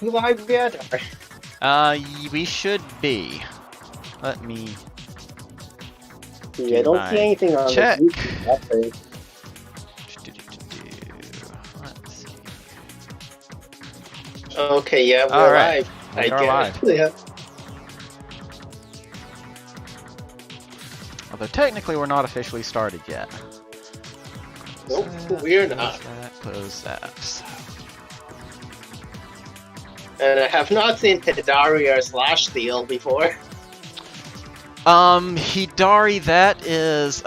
we live yet? We should be. Let me Yeah, I don't see anything on check. the YouTube update. Let's see. Okay, yeah, we're All right. live. We are live. Yeah. Although technically we're not officially started yet. Nope, we're not. Close that. And I have not seen Hidari or Slash Steel before. Hidari, that is,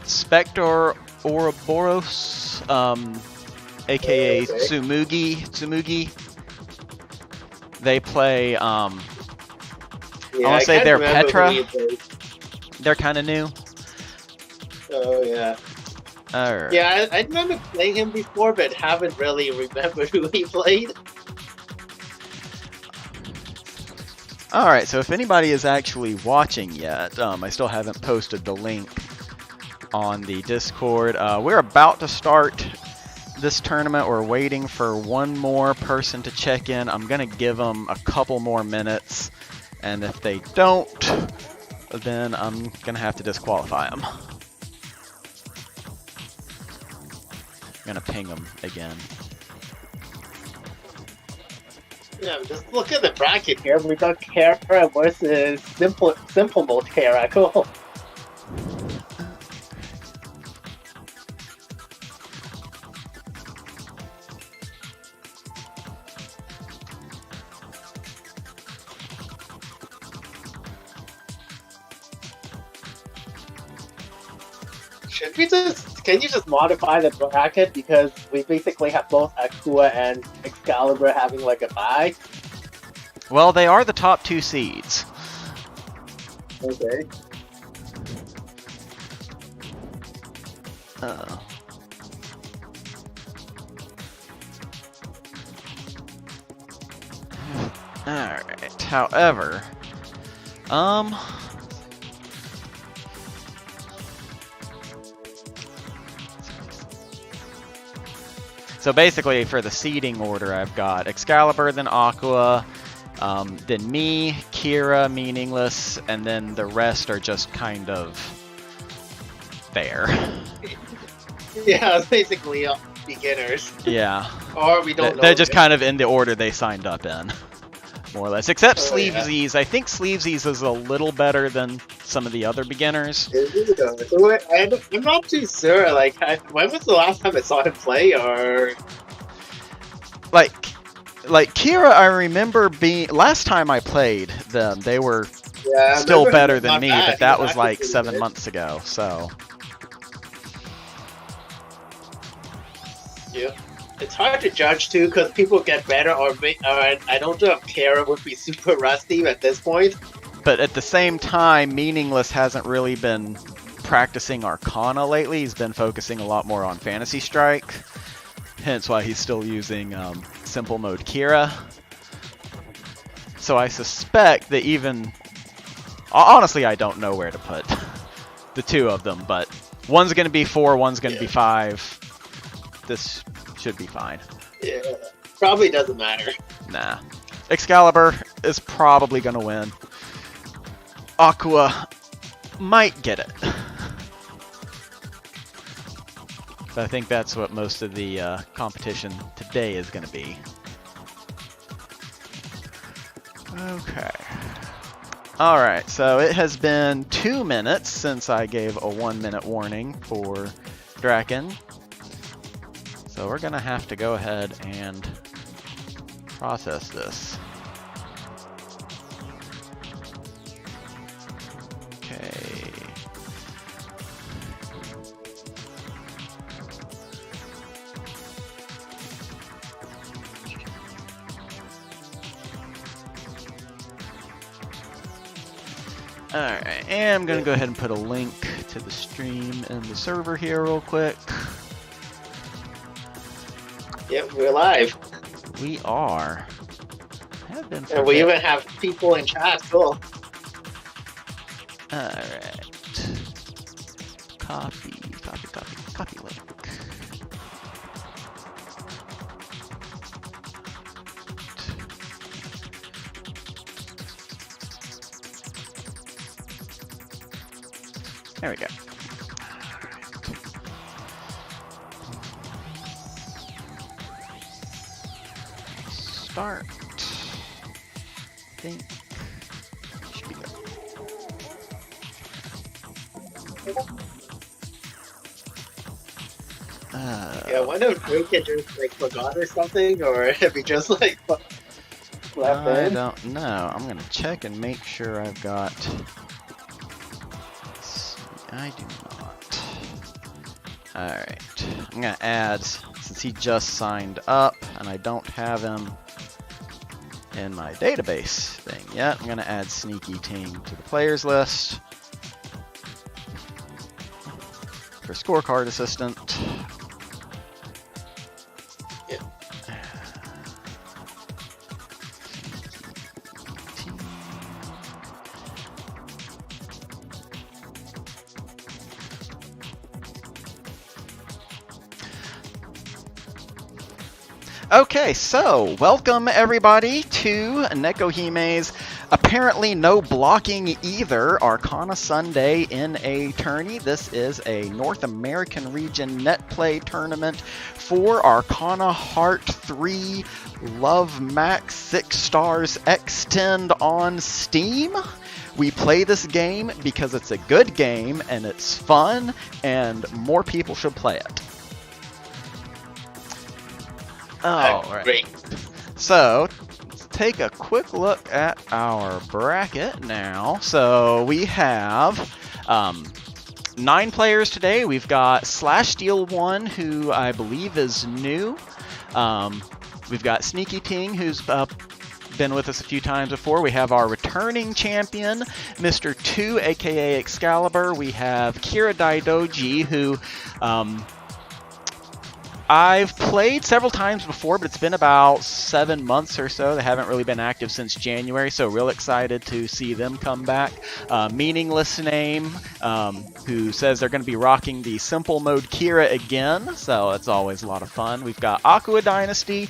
Spectre Ouroboros, aka Okay. Tsumugi. They play, Yeah, I want to say can't they're remember Petra. who he plays. They're kind of new. Oh, yeah. Alright. Yeah, I remember playing him before, but haven't really remembered who he played. Alright, so if anybody is actually watching yet, I still haven't posted the link on the Discord. We're about to start this tournament. We're waiting for one more person to check in. I'm going to give them a couple more minutes, and if they don't, then I'm going to have to disqualify them. I'm going to ping them again. Yeah, just look at the bracket here. We got Kara versus Simple Mode Kara. Cool. Should we can you just modify the bracket, because we basically have both Akua and Excalibur having like a bye? Well, they are the top 2 seeds. Okay. Uh-oh. Alright, however, so basically for the seeding order, I've got Excalibur, then Aqua, then me, Kira, Meaningless, and then the rest are just kind of there. Yeah, basically beginners. Yeah. Or we don't know. They're just kind of in the order they signed up in, more or less. Except Oh, yeah. Sleevesies. I think Sleevesies is a little better than some of the other beginners. I'm not too sure. Like, when was the last time I saw him play? Or Like Kira, I remember being last time I played them, they were still better than me, but that was like 7 months ago. So yeah, it's hard to judge too, because people get better. Or I don't know if Kara would be super rusty at this point. But at the same time, Meaningless hasn't really been practicing Arcana lately. He's been focusing a lot more on Fantasy Strike. Hence why he's still using Simple Mode Kira. So I suspect that even... Honestly, I don't know where to put the 2 of them, but one's going to be 4, one's going to be 5. This should be fine. Yeah, probably doesn't matter. Nah. Excalibur is probably going to win. Aqua might get it. But I think that's what most of the competition today is going to be. Okay. Alright, so it has been 2 minutes since I gave a 1-minute warning for Draken. So we're going to have to go ahead and process this. Okay. Alright, and I'm going to go ahead and put a link to the stream and the server here real quick. Yep, we're live. We are. Have been And we even have people in chat. Cool. Alright. Copy link. There we go. Start. I think should be good. Yeah, I wonder if we could just like forgot or something, or if we just like left I in. don't know. I'm gonna check and make sure I've got. I do not. Alright. I'm gonna add, since he just signed up and I don't have him in my database thing yet, I'm gonna add SNEAKYTING to the players list for scorecard assistant. Yeah. Okay, so welcome everybody to nekohime's apparently no blocking either Arcana Sunday NA Tourney. This is a North American region Netplay tournament for Arcana Heart 3 LOVEMAX 6 stars XTEND on Steam. We play this game because it's a good game and it's fun and more people should play it. All right. Great. So, let's take a quick look at our bracket now. So, we have 9 players today. We've got SlashSteel1, who I believe is new. We've got SNEAKYTING, who's been with us a few times before. We have our returning champion, Mr. 2, aka Excalibur. We have Kira Daidoji, who I've played several times before, but it's been about 7 months or so. They haven't really been active since January, so real excited to see them come back. Mmeaninglessname, who says they're going to be rocking the simple mode Kira again, so it's always a lot of fun. We've got Akuadynasty,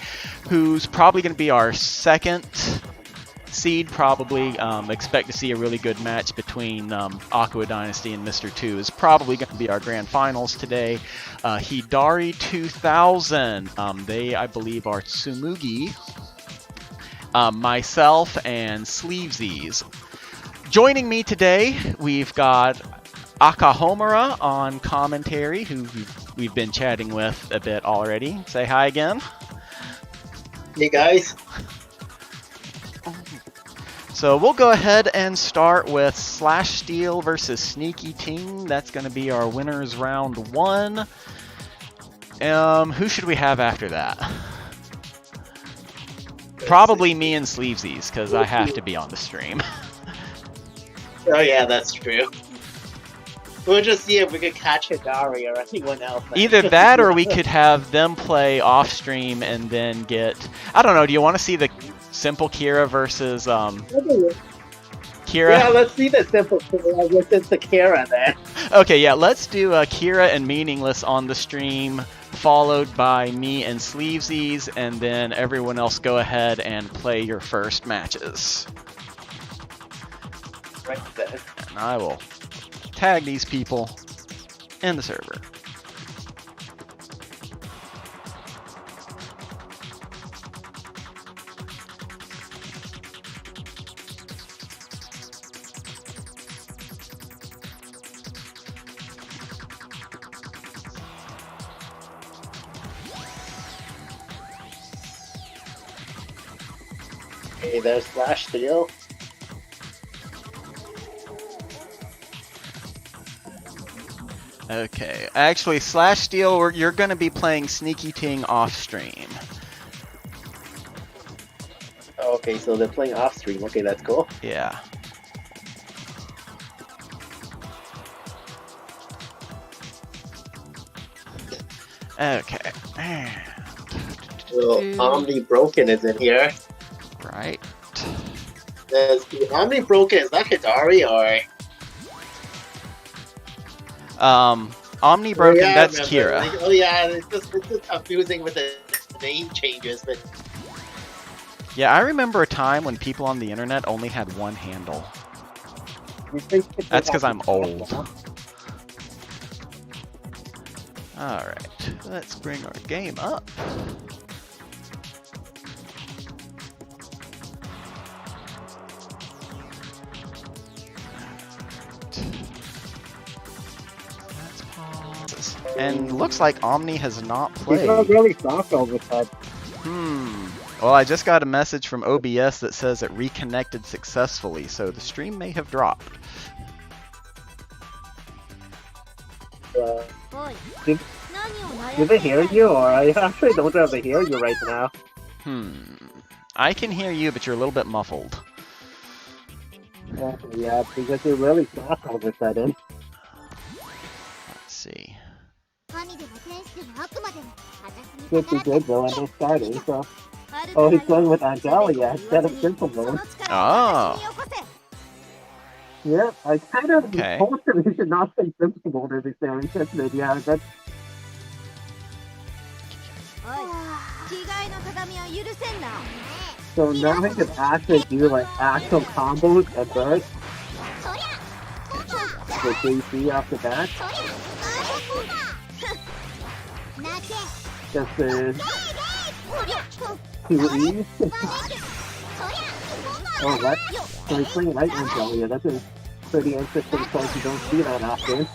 who's probably going to be our second seed, probably. Expect to see a really good match between Akuadynasty and Mr. 2 is probably going to be our grand finals today. Hidari 2000, they I believe are Tsumugi, myself, and Sleevesies. Joining me today, we've got Akahomura on commentary, who we've been chatting with a bit already. Say hi again. Hey guys. So we'll go ahead and start with SlashSteel versus SNEAKYTING. That's going to be our winners round 1. Who should we have after that? Probably me and Sleevesies, because I have to be on the stream. Oh yeah, that's true. We'll just see if we could catch Hidari or anyone else. Either that, or we could have them play off stream and then get. I don't know. Do you want to see the simple Kira versus Kira? Yeah, let's see the simple Kira versus the Kira then. Okay, yeah, let's do Kira and Meaningless on the stream, followed by me and Sleevesies, and then everyone else go ahead and play your first matches. Right then. And I will tag these people in the server. Hey, there's SlashSteel. Okay, actually, SlashSteel, you're going to be playing SNEAKYTING off stream. Okay, so they're playing off stream. Okay, that's cool. Yeah. Okay. So Omnibroken is in here. Right. There's the Omnibroken. Is that Hidari or? Omnibroken, yeah, that's I Kira. remember. Like, oh yeah, it's just confusing with the name changes, but Yeah, I remember a time when people on the internet only had one handle. you think That's because I'm old. Alright, let's bring our game up. Let's pause. And looks like Omni has not played. He's not really soft all of a sudden. Well, I just got a message from OBS that says it reconnected successfully, so the stream may have dropped. Do they hear you, or I actually don't really hear you right now? I can hear you, but you're a little bit muffled. Yeah, because you're really soft all of a sudden. Let's see. Should be good though, and they're starting, so... Oh, he's going with Angelia instead of simple mode. Oh. Yeah, I kind of Okay. told him he should not say simple mode every series, isn't it? Yeah, that's... So now he can actually do like actual combos and bursts. With JC after that. This is 2E. Oh, what? So he's playing Light Angelia. That's a pretty interesting choice. You don't see that often.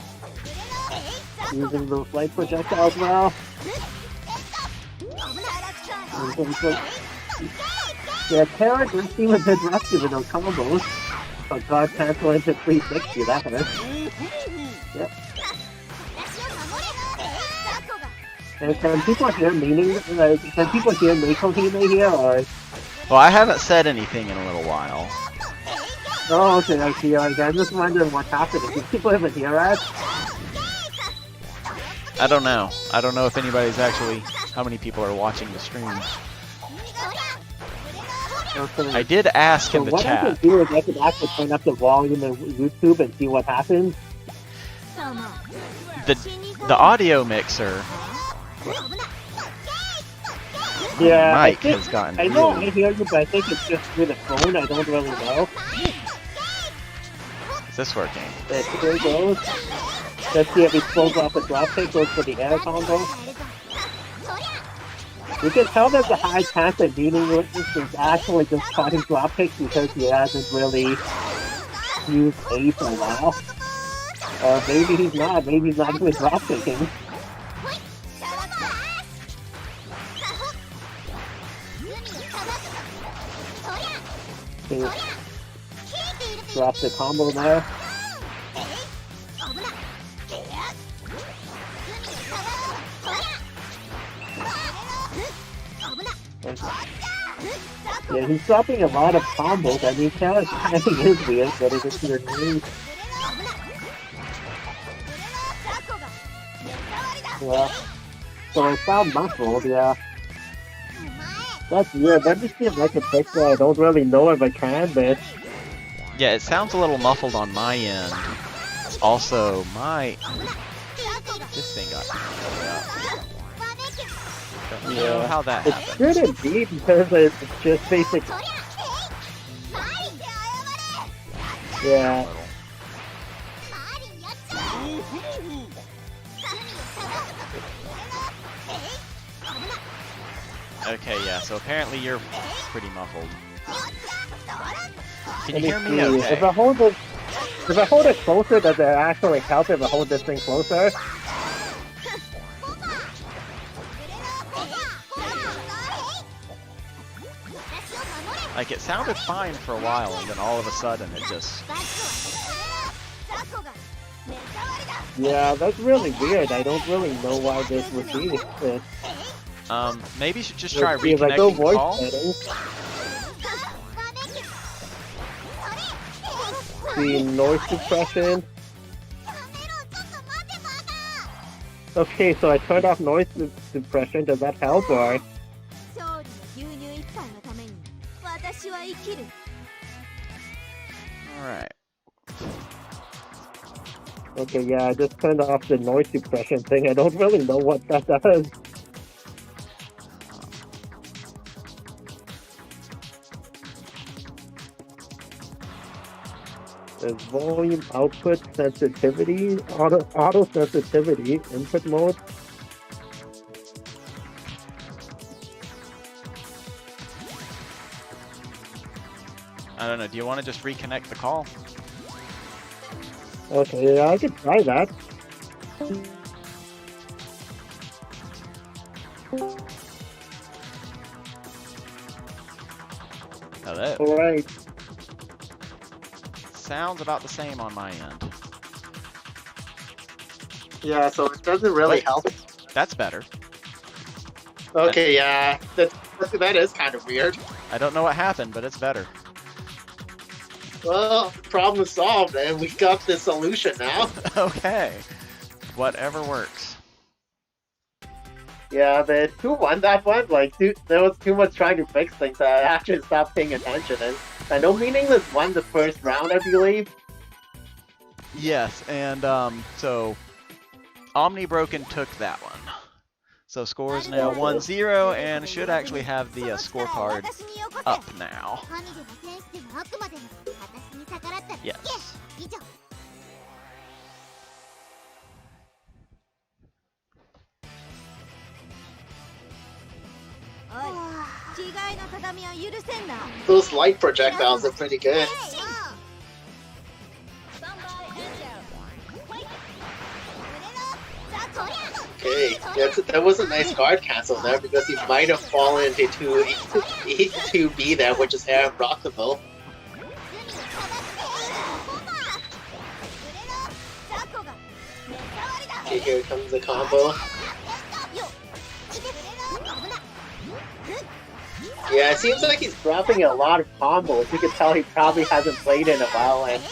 Using those light projectiles well. Yeah, Terra does seem a bit rusty with those combos. Oh god, cancel into 360, that hurts. Yep. And can people hear meaning? Like, can people hear nekohime here, or? Well, I haven't said anything in a little while. Oh, okay, I see. Like, I'm just wondering what's happening. Do people even hear us? I don't know. I don't know if anybody's actually... how many people are watching the stream. Okay. I did ask in the what chat. I can do is I can actually turn up the volume in YouTube and see what happens. The audio mixer... Yeah, mic has gotten I know really... I hear you, but I think it's just through the phone. I don't really know. Is this working? Here it goes. Let's see if he pulls off a drop kick, goes for the air combo. You can tell there's a high chance that Mmeaninglessname is actually just cutting drop kicks because he hasn't really used A for a while. Or maybe he's not. Maybe he's not even drop kicking. Okay. Drop the combo there. Yeah, he's dropping a lot of combos. I mean, Challenge kind of is weird, but it is your name. Yeah. So I found muffled, yeah. That's weird. That just seems like a Petra. I don't really know if I can, but... Yeah, it sounds a little muffled on my end. Also, my... this thing got... don't know how that It happened. shouldn't be, because it's just basic... Yeah. Okay, yeah, so apparently you're pretty muffled. Can you Let hear me see. okay? If I hold it closer, does it actually help if I hold this thing closer? Like, it sounded fine for a while, and then all of a sudden it just... Yeah, that's really weird. I don't really know why this would be. Maybe you should just try If I go reconnecting voice call. settings, the noise suppression. Okay, so I turned off noise suppression. Does that help, or? Alright. Okay, yeah, I just turned off the noise suppression thing. I don't really know what that does. There's volume output sensitivity, auto sensitivity, input mode. I don't know. Do you want to just reconnect the call? Okay, I could try that. Hello. Alright. Sounds about the same on my end. Yeah, so it doesn't really Wait. help. That's better. Okay, yeah, that is kind of weird. I don't know what happened, but it's better. Well, problem solved, and we got the solution now. Okay. Whatever works. Yeah, but who won that one? Like, there was too much trying to fix things that I actually stopped paying attention. And I know Meaningless won the first round, I believe. Yes, and so Omnibroken took that one. So score is now 1-0, and should actually have the scorecard up now. Yes. Those light projectiles are pretty good. Okay, that was a nice guard cancel there because he might have fallen into 2B there, which is air blockable. Okay, here comes the combo. Yeah, it seems like he's dropping a lot of combos. You can tell he probably hasn't played in a while, and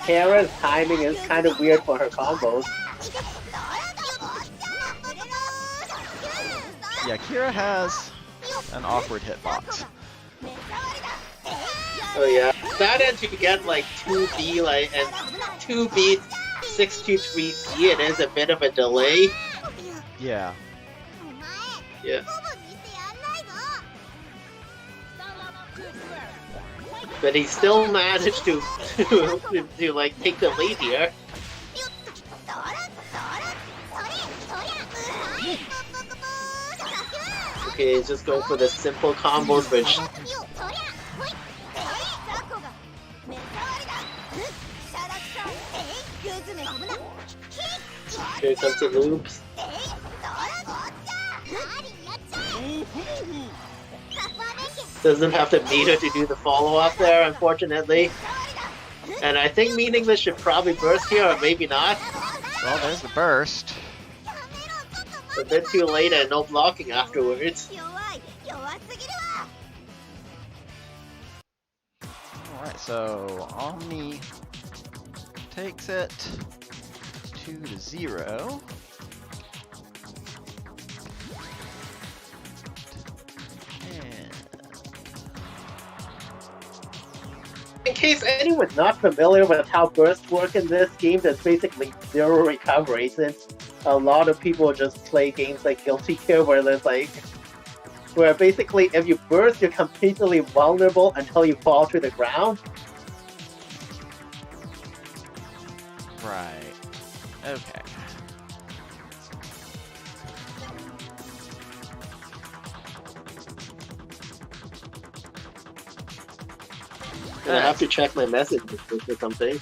Kara's timing is kind of weird for her combos. Yeah, Kira has an awkward hitbox. Oh yeah, that and to get like 2B and 2B 623C, it is a bit of a delay. Yeah. Yeah. But he still managed to like take the lead here. Okay, he's just going for the simple combos, which here comes the loops. Doesn't have to meet her to do the follow-up there, unfortunately. And I think Meaningless should probably burst here, or maybe not. Well, there's the burst. A bit too late and no blocking afterwards. Alright, so Omni takes it 2-0. In case anyone's not familiar with how bursts work in this game, there's basically zero recovery, since a lot of people just play games like Guilty Gear where there's like... where basically if you burst, you're completely vulnerable until you fall to the ground. Right. Okay. I have to check my messages or something.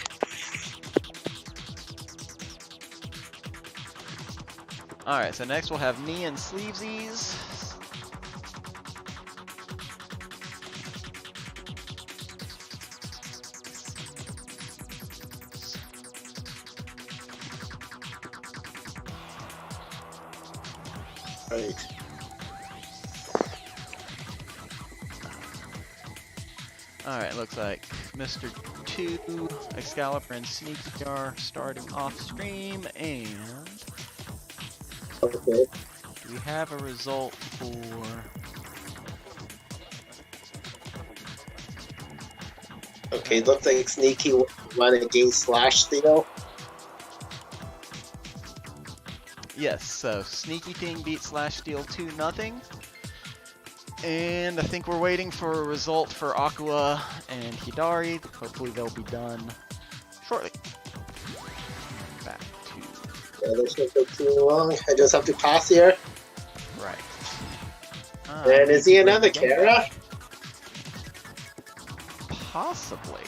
Alright, so next we'll have Knee and Sleevesies. Right. Alright, looks like Mr. 2, Excalibur, and Sneaky are starting off stream, and Okay. we have a result for... Okay, looks like Sneaky won against Slash Steel. Yes, so SNEAKYTING beat Slash Steel 2-0. And I think we're waiting for a result for Aqua and Hidari. Hopefully they'll be done shortly. Back to... Yeah, this shouldn't take too long. I just have to pass here. Right. And is he another Kara? Possibly.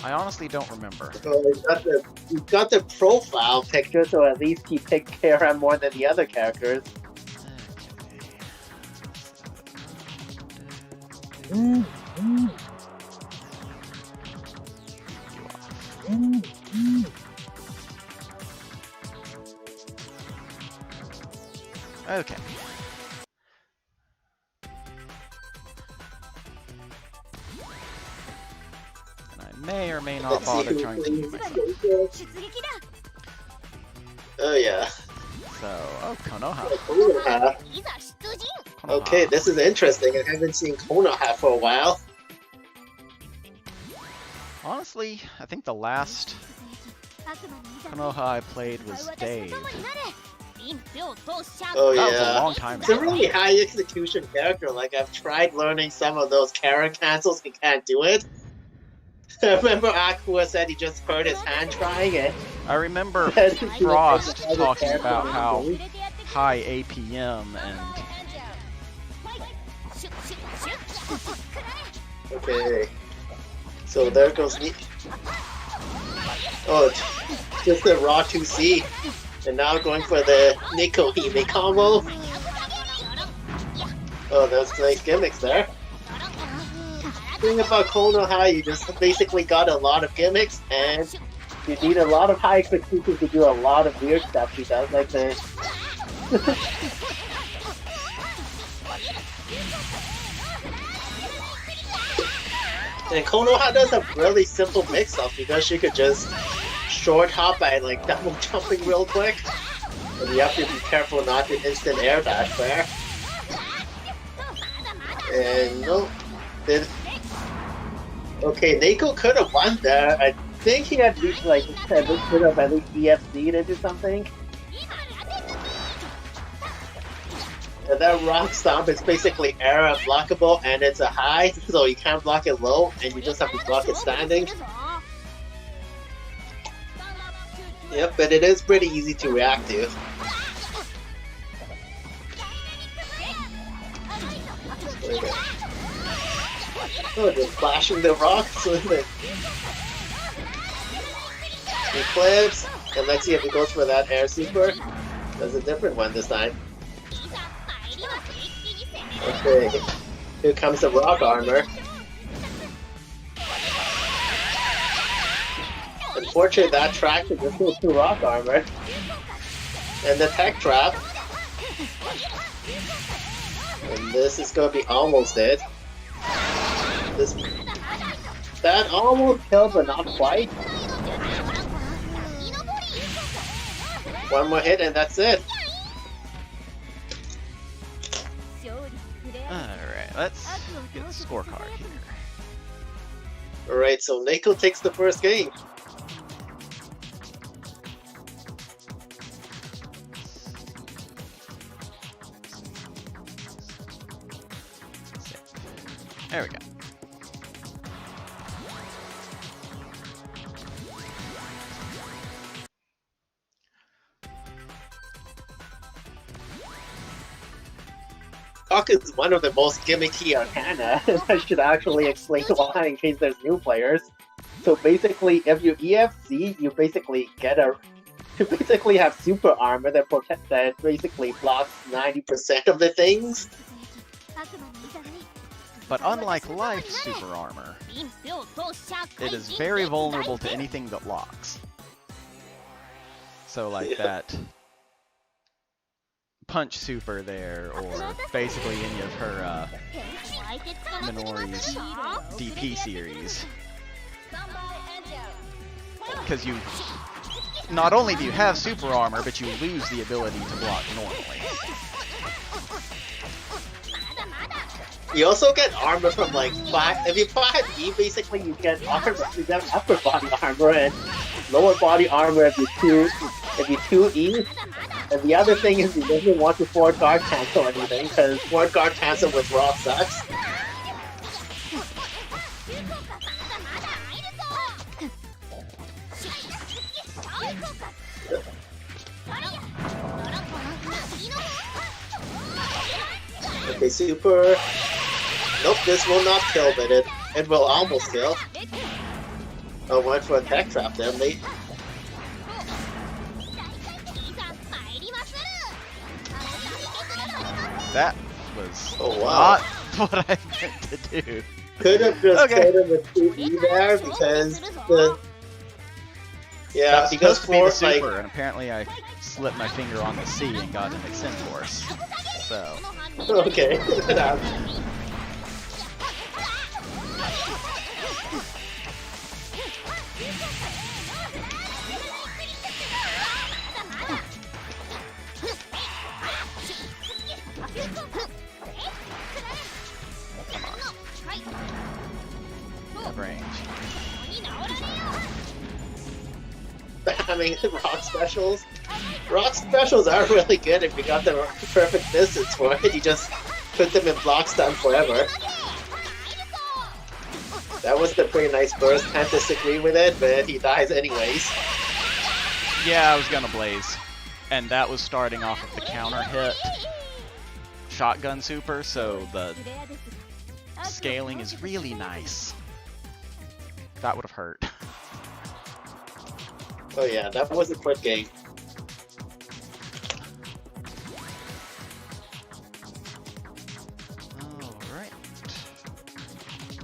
I honestly don't remember. So he's got the profile picture, so at least he picked Kara more than the other characters. Okay. And I may or may not bother trying to use myself. Oh yeah. So, oh, Konoha. Konoha. Konoha. Okay, this is interesting. I haven't seen Konoha for a while. Honestly, I think the last Konoha I played was Dave. Oh That was a yeah. long time It's a ago. really high execution character. Like, I've tried learning some of those Kara cancels and can't do it. I remember Akua said he just hurt his hand trying it. I remember Frost talking about how high APM and Okay. So there goes me. Oh, just the raw 2C. And now going for the nekohime combo. Oh, there's nice gimmicks there. The thing about Konoha, you just basically got a lot of gimmicks, and you need a lot of high execution to do a lot of weird stuff he does, like this. And Konoha does a really simple mix-up because she could just short hop by like double jumping real quick. But you have to be careful not to instant air dash there. And no, did okay, Neko could have won there. I think he had reached like could have at least EFC'd into something. And that rock stomp is basically air unblockable, and it's a high, so you can't block it low, and you just have to block it standing. Yep, but it is pretty easy to react to. Oh, just flashing the rocks with it. Eclipse, and let's see if it goes for that air super. That's a different one this time. Okay, here comes the rock armor. Unfortunately, that track is just goes to rock armor. And the tech trap. And this is going to be almost it. That almost killed, but not quite. One more hit and that's it. alright, let's get the scorecard here. Alright, so Neko takes the first game. There we go. Talk is one of the most gimmicky Arcana. I should actually explain why in case there's new players. So basically, if you EFC, you basically get you basically have super armor that basically blocks 90% of the things. But unlike life super armor, it is very vulnerable to anything that locks. So like that punch super there, or basically any of her Minori's DP series. Because you, not only do you have super armor, but you lose the ability to block normally. You also get armor from like 5. If you 5E, basically you get armor. You get upper body armor and lower body armor if you 2E. And the other thing is you doesn't want to forward guard cancel anything because forward guard cancel with raw sucks. Okay, super. Nope, this will not kill, but It will almost kill. Oh, went for a tech trap there, mate. That was wow. not what I meant to do. Could have just Okay. put him with 2E there because the... Yeah, That was because supposed to be the for, like... super, and apparently I slipped my finger on the C and got an extend force. So, Okay. that range. I mean, rock specials. Rock specials are really good if you got the perfect distance for it. You just put them in block stun forever. That was the pretty nice burst. Can't disagree with it, but he dies anyways. Yeah, I was gonna blaze. And that was starting off with the counter hit shotgun super, so the scaling is really nice. That would have hurt. Oh yeah, that was a quick game. Alright.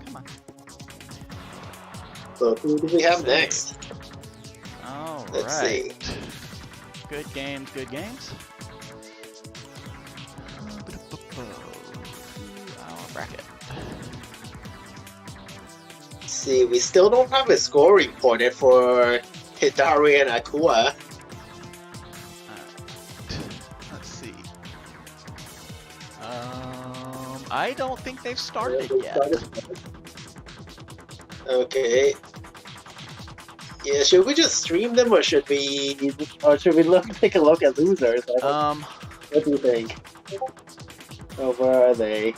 Come on. So who do we have next? Alright. Let's see. Good games, good games. Our bracket. Let's see, we still don't have a score reported for Hidari and Akua. Let's see. I don't think they've started yet. Okay. Yeah, should we just stream them or should we take a look at losers? What do you think? Oh, where are they?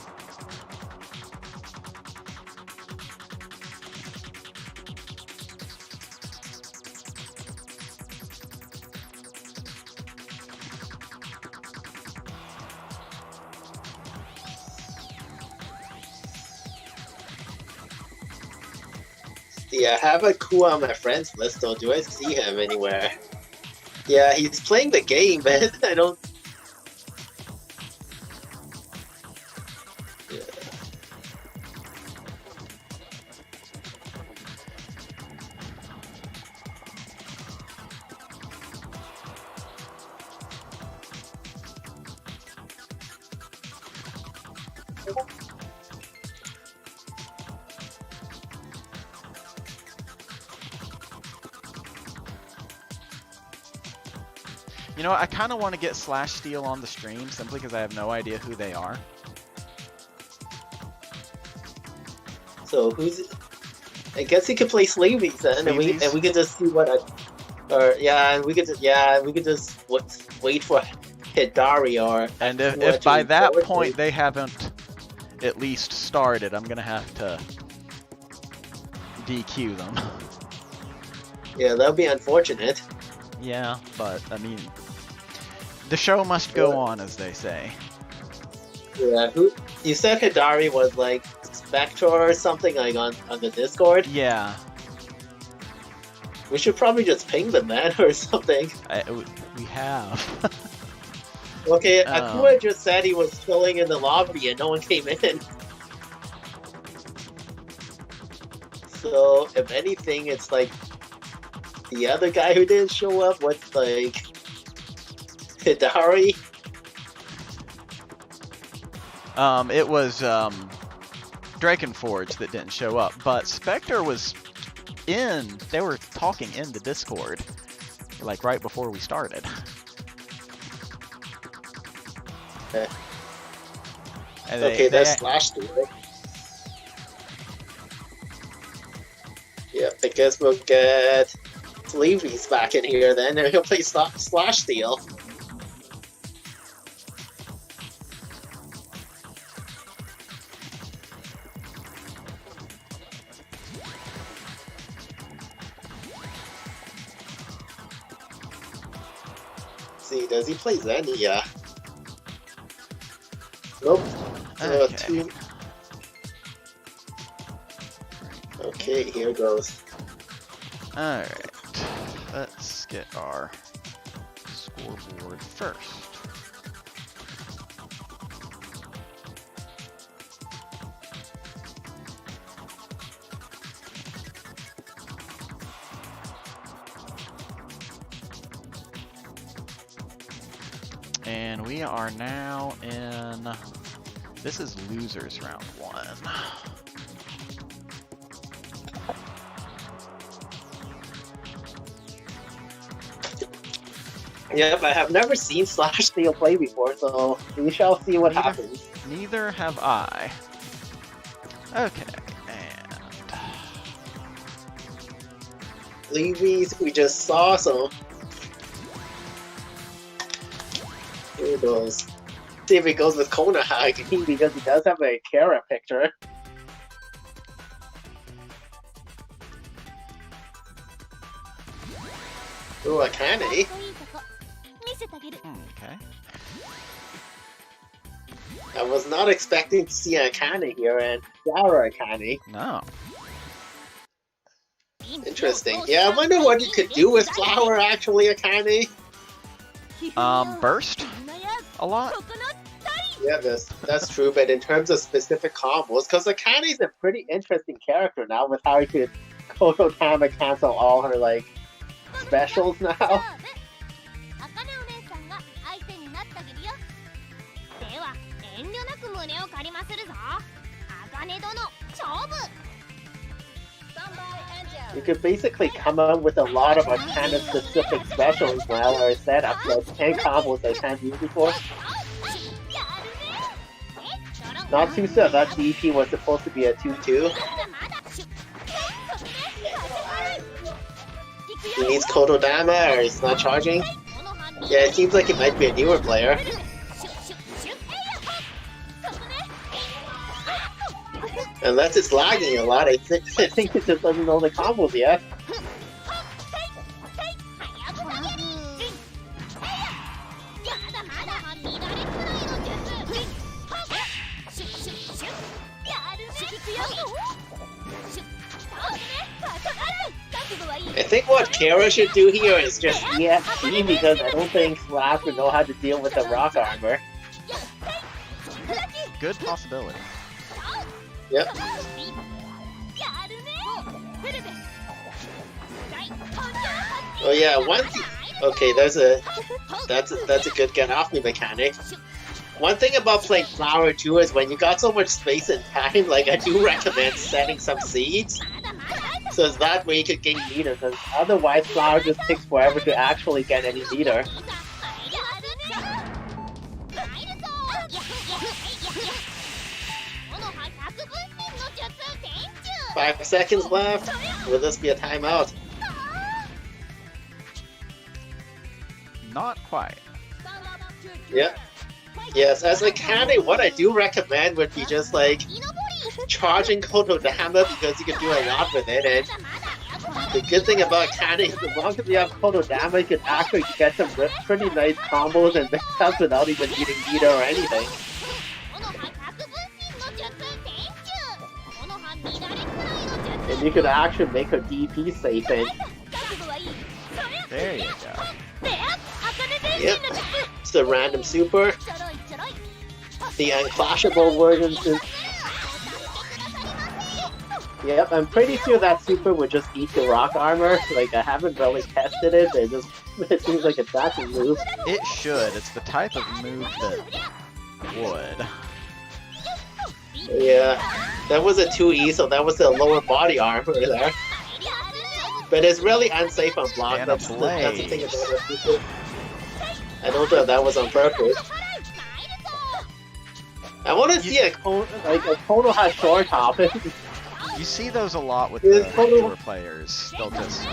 Yeah, I have a Ku on my friends list though. Do I see him anywhere? Yeah, he's playing the game, but I don't... Yeah. You know what, I kind of want to get Slash Steel on the stream simply because I have no idea who they are. So who's... I guess he could play Sleevies then, and we could just see what... we could just wait for Hidari or... And if by that point they haven't at least started, I'm gonna have to DQ them. Yeah, that would be unfortunate. Yeah, but I mean, the show must go on, as they say. Yeah, you said Hidari was like Spectre or something like on the Discord? Yeah. We should probably just ping them then or something. We have. Okay, Akua just said he was chilling in the lobby and no one came in. So, if anything, it's like the other guy who didn't show up was like Hidari. It was Drakenforge that didn't show up, but Spectre was in. They were talking in the Discord, like right before we started. Okay, And that's Slash Steel. Yeah, I guess we'll get Levy's back in here then, and he'll play Slash Steel. See, does he play Zenia? Nope. Okay. Okay, here goes. Alright, let's get our scoreboard first. And we are now in, this is losers round 1. Yep, I have never seen Slash Steel play before, so we shall see what happens. Neither have I. Okay, and Levies we just saw, so here it goes. See if it goes with Konoha again, because he does have a Kara picture. Ooh, Akane. okay. I was not expecting to see Akane here, and Yara Akane. No. Interesting. Yeah, I wonder what you could do with Flower, actually, Akane. Burst a lot. Yeah, that's true, but in terms of specific combos, because Akane's a pretty interesting character now with how he could Kototama cancel all her, like, specials now. You could basically come up with a lot of kind of specific specials now, or setups, like 10 combos I can't use before. Not too sure that DP was supposed to be a 2-2. He needs Kotodama, or he's not charging. Yeah, it seems like it might be a newer player. Unless it's lagging a lot, I think it just doesn't know the combos yet. I think what Kara should do here is just EXC, because I don't think Slash would know how to deal with the rock armor. Good possibility. Yep. Oh yeah, okay, that's a good get off me mechanic. One thing about playing Flower too is when you got so much space and time, like I do recommend setting some seeds. So that way you could gain meter, because otherwise Flower just takes forever to actually get any meter. 5 seconds left. Will this be a timeout? Not quite. Yep. Yes, as a Akane, what I do recommend would be just like charging Kotodama, because you can do a lot with it. And the good thing about Akane is as long as you have Kotodama, you can actually get some pretty nice combos and mix-ups without even needing meter or anything. And you could actually make her DP safe in. There you go. Yep. It's the random super. The unclashable version. Yep, I'm pretty sure that super would just eat the rock armor. Like, I haven't really tested it, but it seems like a attacking move. It should. It's the type of move that would. Yeah, that was a 2E, so that was the lower body armor there. But it's really unsafe on block. And That's a the thing about it. I don't know if that was on purpose. I want to see a Konoha short hop. You see those a lot with the newer players. They'll just...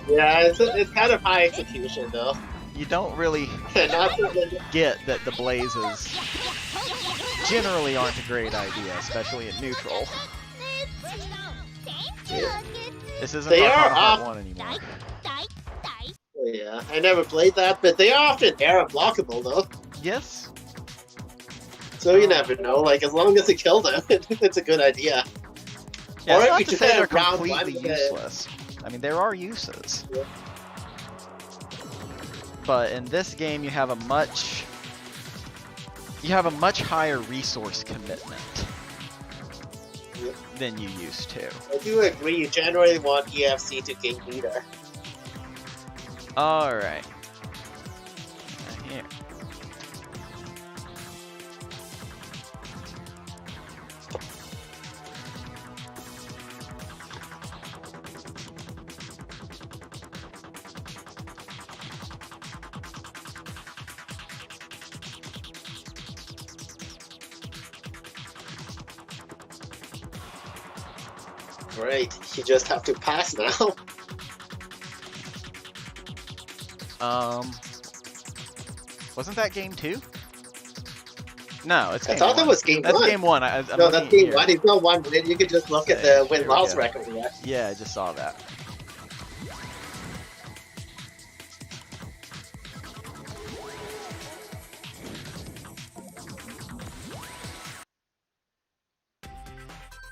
Yeah, it's kind of high execution though. You don't really get that the blazes generally aren't a great idea, especially at neutral. Yeah. This isn't They are Arcana 1 anymore. Yeah, I never played that, but they are often air blockable though. Yes. So you never know, like as long as you kill them, it's a good idea. Yeah, Or it's if not you to just say had they're round one completely with the- useless. I mean, there are uses. Yeah. But in this game, you have a much higher resource commitment Yeah. than you used to. I do agree, you generally want EFC to gain meter. All right. Here. Right, you just have to pass now. Wasn't that game 2? No, it's I game thought 1. that was game That's 1. game 1. I'm No, looking that's game here. 1. It's not 1 win. You can just look at the There we win-loss go. record. Yeah. Yeah, I just saw that.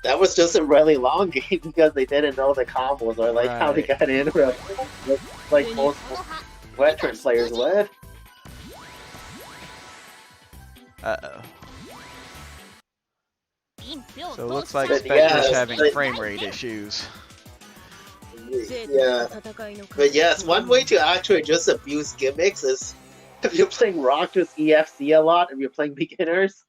That was just a really long game because they didn't know the combos or like how to Right. get in, like most veteran players would. Uh-oh. So it looks like But Spectre's yeah, having but- frame rate issues. Yeah, but yes, one way to actually just abuse gimmicks is if you're playing Rock, just EFC a lot if you're playing beginners.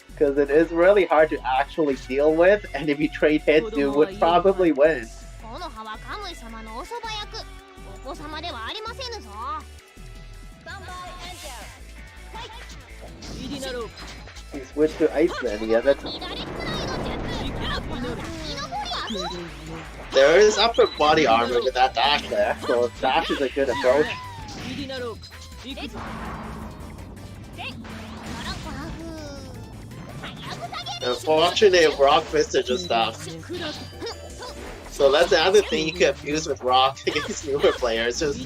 Because it is really hard to actually deal with, and if you trade hits, you would probably win. コノハはカムイ様のおそば役お子様ではありませぬぞ You switch to Iceman, yeah, that's... 乱れくらいの術居残り悪 There is upper body armor with that dash there, so dash is a good approach. Unfortunately, Rock Fist is just So that's the other thing you can abuse with Rock against newer players. Just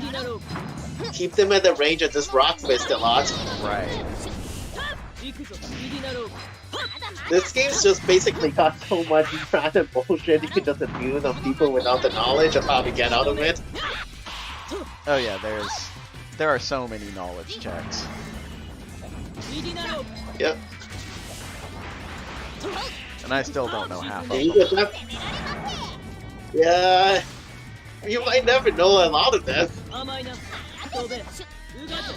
keep them at the range of this Rock Fist a lot. Right. This game's just basically got so much random bullshit you can just abuse on people without the knowledge of how to get out of it. Oh yeah, there are so many knowledge checks. Yep. And I still don't know half of You them. just have... Yeah, you might never know a lot of them.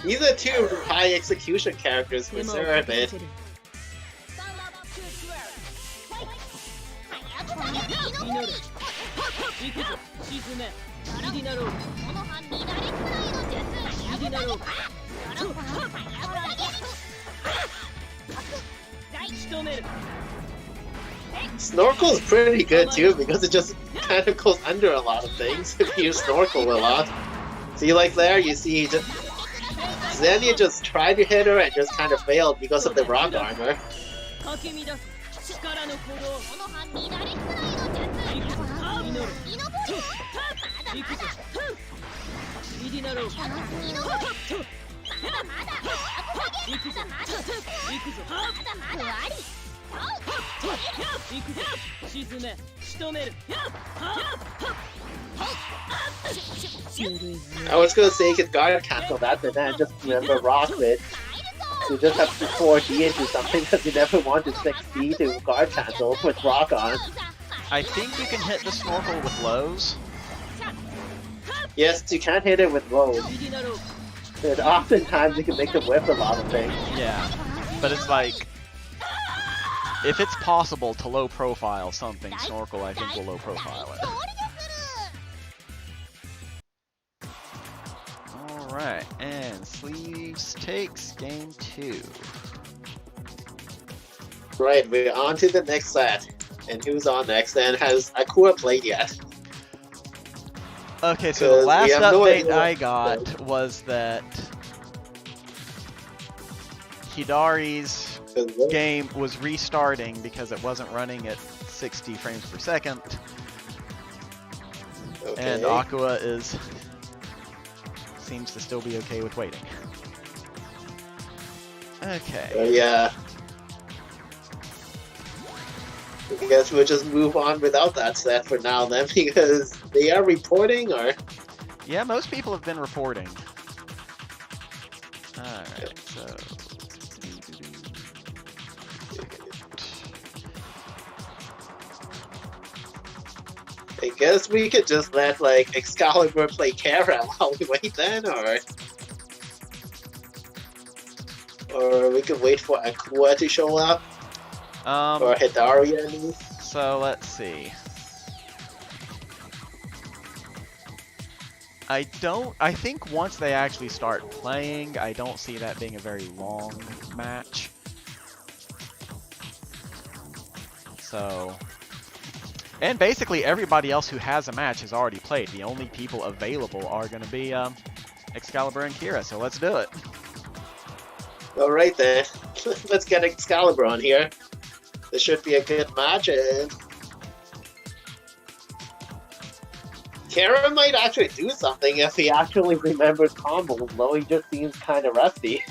These are two high execution characters for sure, man. Snorkel's pretty good too because it just kind of goes under a lot of things if you snorkel a lot. See, like there, you see Zenia just tried to hit her and just kind of failed because of the rock armor. この葉乱れくらいの術居残りまだまだ居残りまだまだまだあり I was gonna say you could guard cancel that, but then just remember rock it. You just have to 4D into something because you never want to 6D to guard cancel with rock on. I think you can hit the snorkel with lows. Yes, you can't hit it with lows. And oftentimes you can make them whip a lot of things. Yeah, but it's like, if it's possible to low profile something, Snorkel I think will low profile it. Alright, and Sleeves takes game 2. Right, we're on to the next set. And who's on next? And has Akua played yet? Okay, so the 'Cause we last have no update idea I what- got was that Hidari's game was restarting because it wasn't running at 60 frames per second, and Aqua seems to still be okay with waiting. Okay. Yeah. I guess we'll just move on without that set for now then, because they are reporting, or... Yeah, most people have been reporting. Alright, so... I guess we could just let, like, Excalibur play Kara while we wait then, or we could wait for Akua to show up, or Hidari, I mean. So, let's see. I think once they actually start playing, I don't see that being a very long match. So... And basically everybody else who has a match has already played. The only people available are going to be Excalibur and Kira, so let's do it. Alright then, let's get Excalibur on here. This should be a good match, and... Kara might actually do something if he actually remembers combos, though he just seems kind of rusty.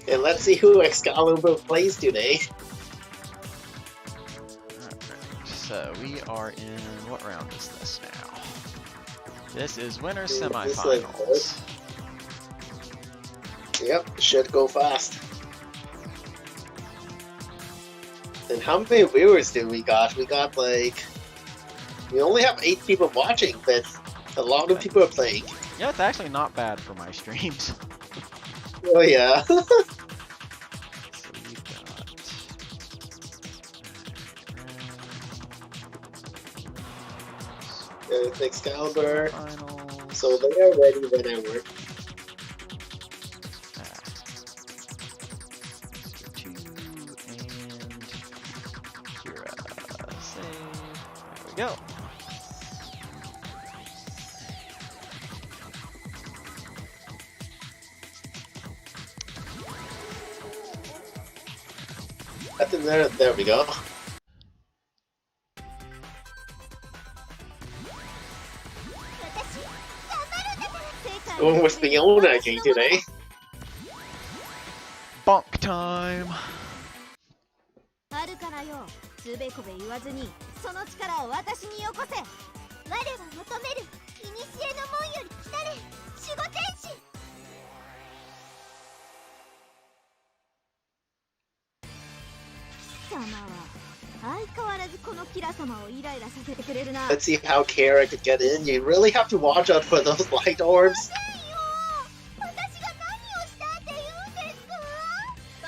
And let's see who Excalibur plays today. Alright, so we are in... what round is this now? This is winner semifinals. Yep, should go fast. And how many viewers do we got? We got like... we only have 8 people watching, but a lot of people are playing. Yeah, it's actually not bad for my streams. Oh yeah. So we've got... It's Excalibur. finals. So they are ready whenever. Mr. 2 and Kira. Save. There we go. I think there we go. Going with Fiona again today. Bonk time! あるからよ、つべこべ言わずにその力を私によこせ。我は求める古の門より来たれ守護天使。貴様は相変わらずこのキラ様をイライラさせてくれるな。 Let's see how Kara could get in. You really have to watch out for those light orbs.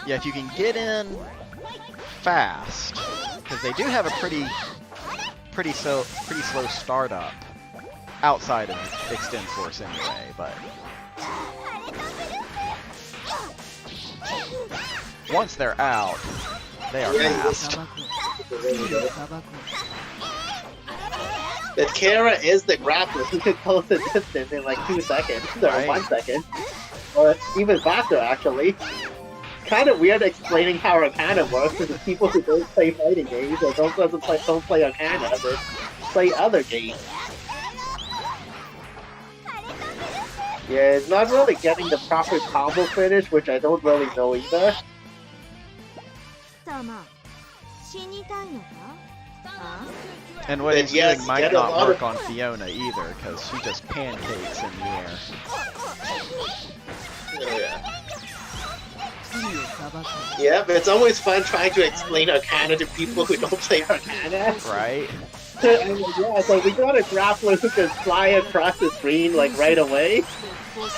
Yeah, if you can get in fast, because they do have a pretty slow startup outside of Extend Force anyway, but once they're out, they are fast. But Kara is the grappler who can close the distance in like 2 seconds, or Right. 1 second, or even faster actually. Kind of weird explaining how Arcana works to the people who don't play fighting games or don't play Arcana, but play other games. Yeah, it's not really getting the proper combo finish, which I don't really know either. 様、死にたいのか？あ？ And what he's Yes, doing might get a not lot work of- on Fiona either, because she just pancakes in the air. Oh, yeah. Yeah, but it's always fun trying to explain Arcana to people who don't play Arcana. Right? And, yeah, so we got a grappler who can fly across the screen like right away.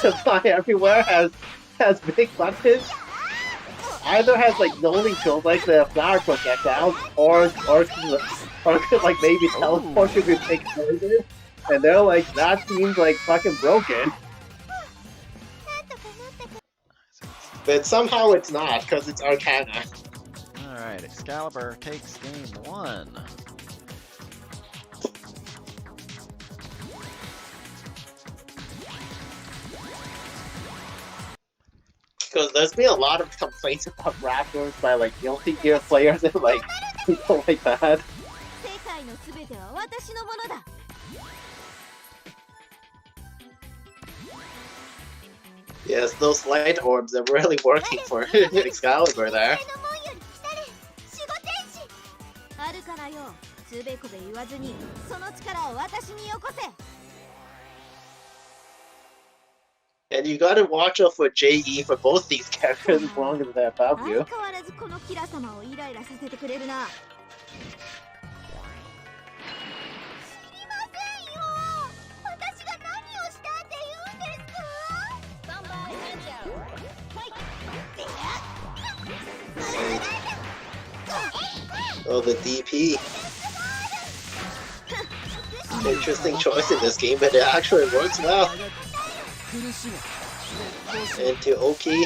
To fly everywhere, has big buttons. Either has like zoning tools like the flower projectiles, or could like maybe teleport you could take noises. And they're like, that seems like fucking broken. But somehow it's not, because it's Arcana. Alright, Excalibur takes game 1. Because there's been a lot of complaints about rappers by like Guilty Gear players and like people like that. 世界のすべては私のものだ Yes, those light orbs are really working for Excalibur there. あるからよつべこべ言わずにその力を私によこせ And you gotta watch out for JE for both these characters as long as they're above 相 you. 変わらずこのキラ様をイライラさせてくれるな知りませんよ私が何をしたって言うんですか Somebody hands out Oh, the DP. Interesting choice in this game, but it actually works well. Into Oki.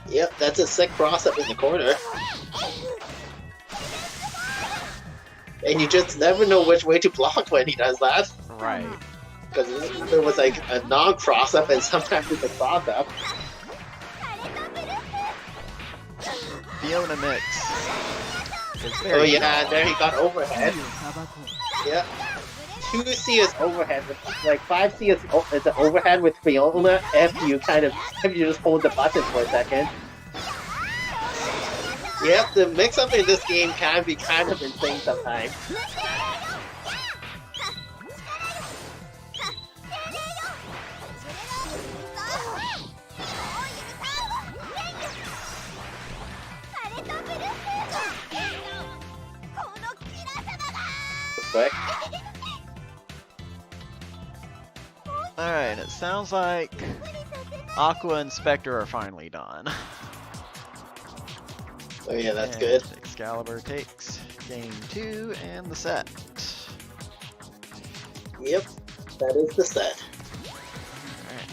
Yep, that's a sick cross up in the corner. And you just never know which way to block when he does that. Right. Because there was like a non-cross up and sometimes it's a cross up. Fiona mix. Oh yeah, and there he got overhead. Yeah. 2C is overhead, like 5C is an overhead with Fiona if you just hold the button for a second. Yep, the mix-up in this game can be kind of insane sometimes. Quick. Alright, it sounds like Aqua and Spectre are finally done. Oh yeah, that's And good. Excalibur takes game 2 and the set. Yep, that is the set. Alright.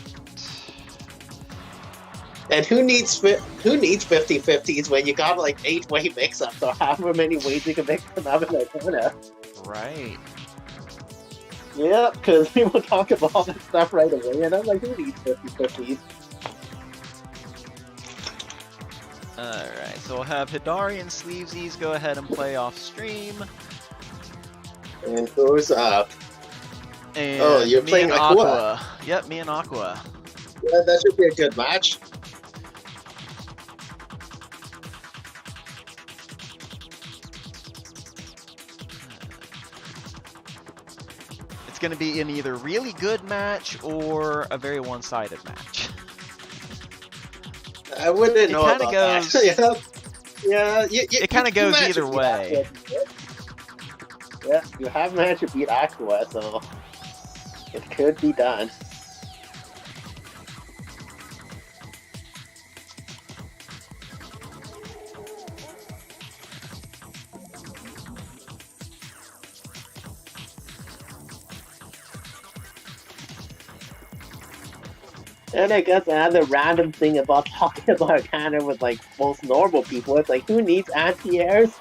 And who needs 50-50s when you got like 8-way mix-ups or however many ways you can mix them up in Arcana? Right. Yeah, because people talk about all this stuff right away, and I'm like, who needs 50-50s? Alright, so we'll have Hidari and Sleevesies go ahead and play off stream. And who's up? And Oh, you're me playing and Aqua. Yep, me and Aqua. Yeah, that should be a good match. It's going to be an either really good match or a very one-sided match. I wouldn't know kinda about goes- that. yeah. It kind of goes either way. Yeah, you have managed to beat Aqua, so it could be done. And I guess another random thing about talking about Arcana with like most normal people, it's like who needs anti-airs?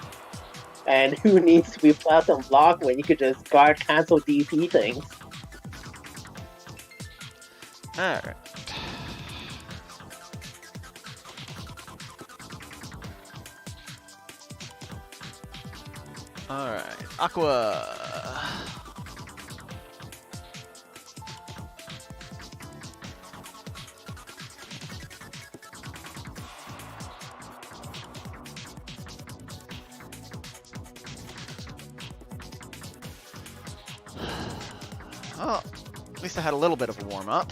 And who needs to be plus and block when you could just guard cancel DP things? Alright. Alright, Aqua. Well, at least I had a little bit of a warm-up.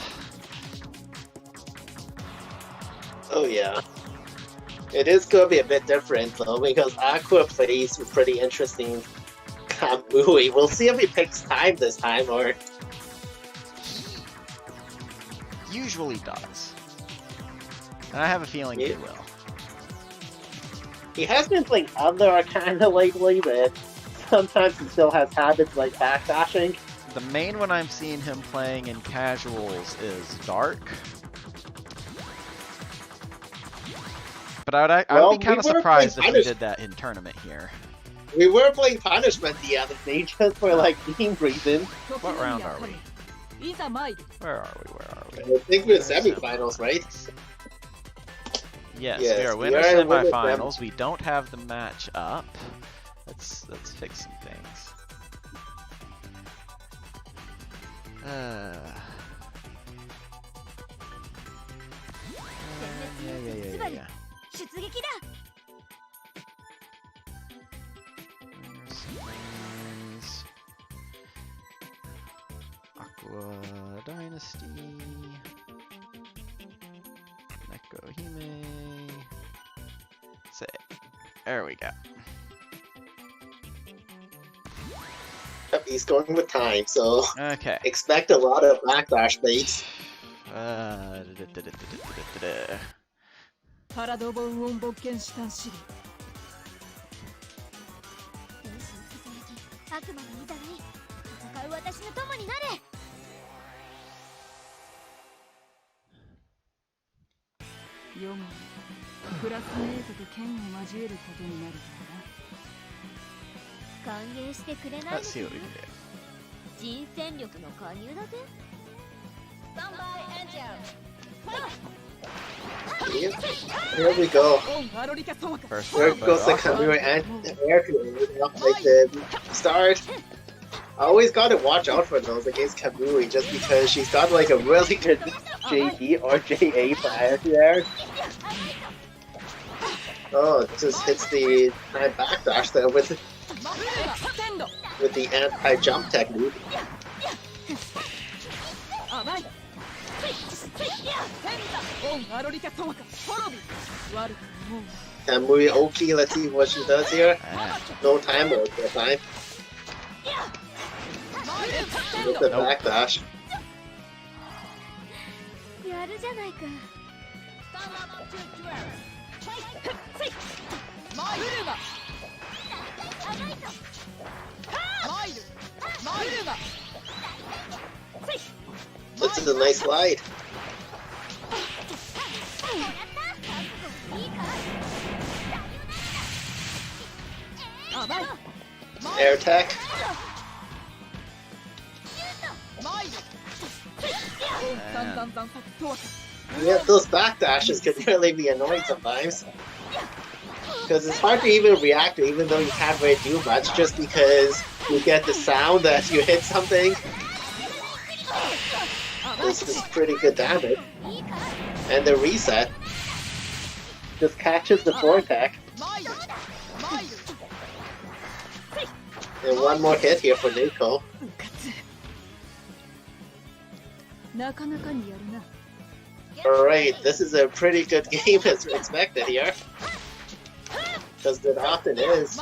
Oh yeah. It is going to be a bit different though, because Aqua plays a pretty interesting Kamui. We'll see if he picks time this time, or... Usually does. And I have a feeling he will. He has been playing other Arcana lately, but sometimes he still has habits like backdashing. The main one I'm seeing him playing in casuals is Dark. But I would be kind of surprised if he did that in tournament here. We were playing Punishment the other day just for like team reasons. What round are we? Where are we? I think we're semifinals, right? Yes, Yes, we are we winners are winners, semifinals. We don't have the match up. Let's fix some things. Yeah. 出撃だ Akuadynasty, nekohime. Say, there we go. Yep, he's going with time, so Okay. expect a lot of backlash baits. パラドボンオンボッケンシュタンシリ天使のささやき悪魔のいざない戦う私の友になれヨモクラスメートと剣を交えることになるからな歓迎してくれないの Let's see what we can do. 人戦力の加入だぜ Here we go. First There one, goes the but Kamui and air like the start. I always gotta watch out for those against Kamui just because she's got like a really good JD or JA priority there. Oh, it just hits the backdash there with the anti-jump technique. Kamui Oki, let's see what she does here. No time mode this time. With the backdash. やるじゃないか This is a nice slide. Air tech. Yeah, those backdashes can really be annoying sometimes. Because it's hard to even react even though you can't really do much just because you get the sound that you hit something. This is pretty good damage. And the reset just catches the vortex. And one more hit here for Neko. Alright, this is a pretty good game as expected here. Because it often is.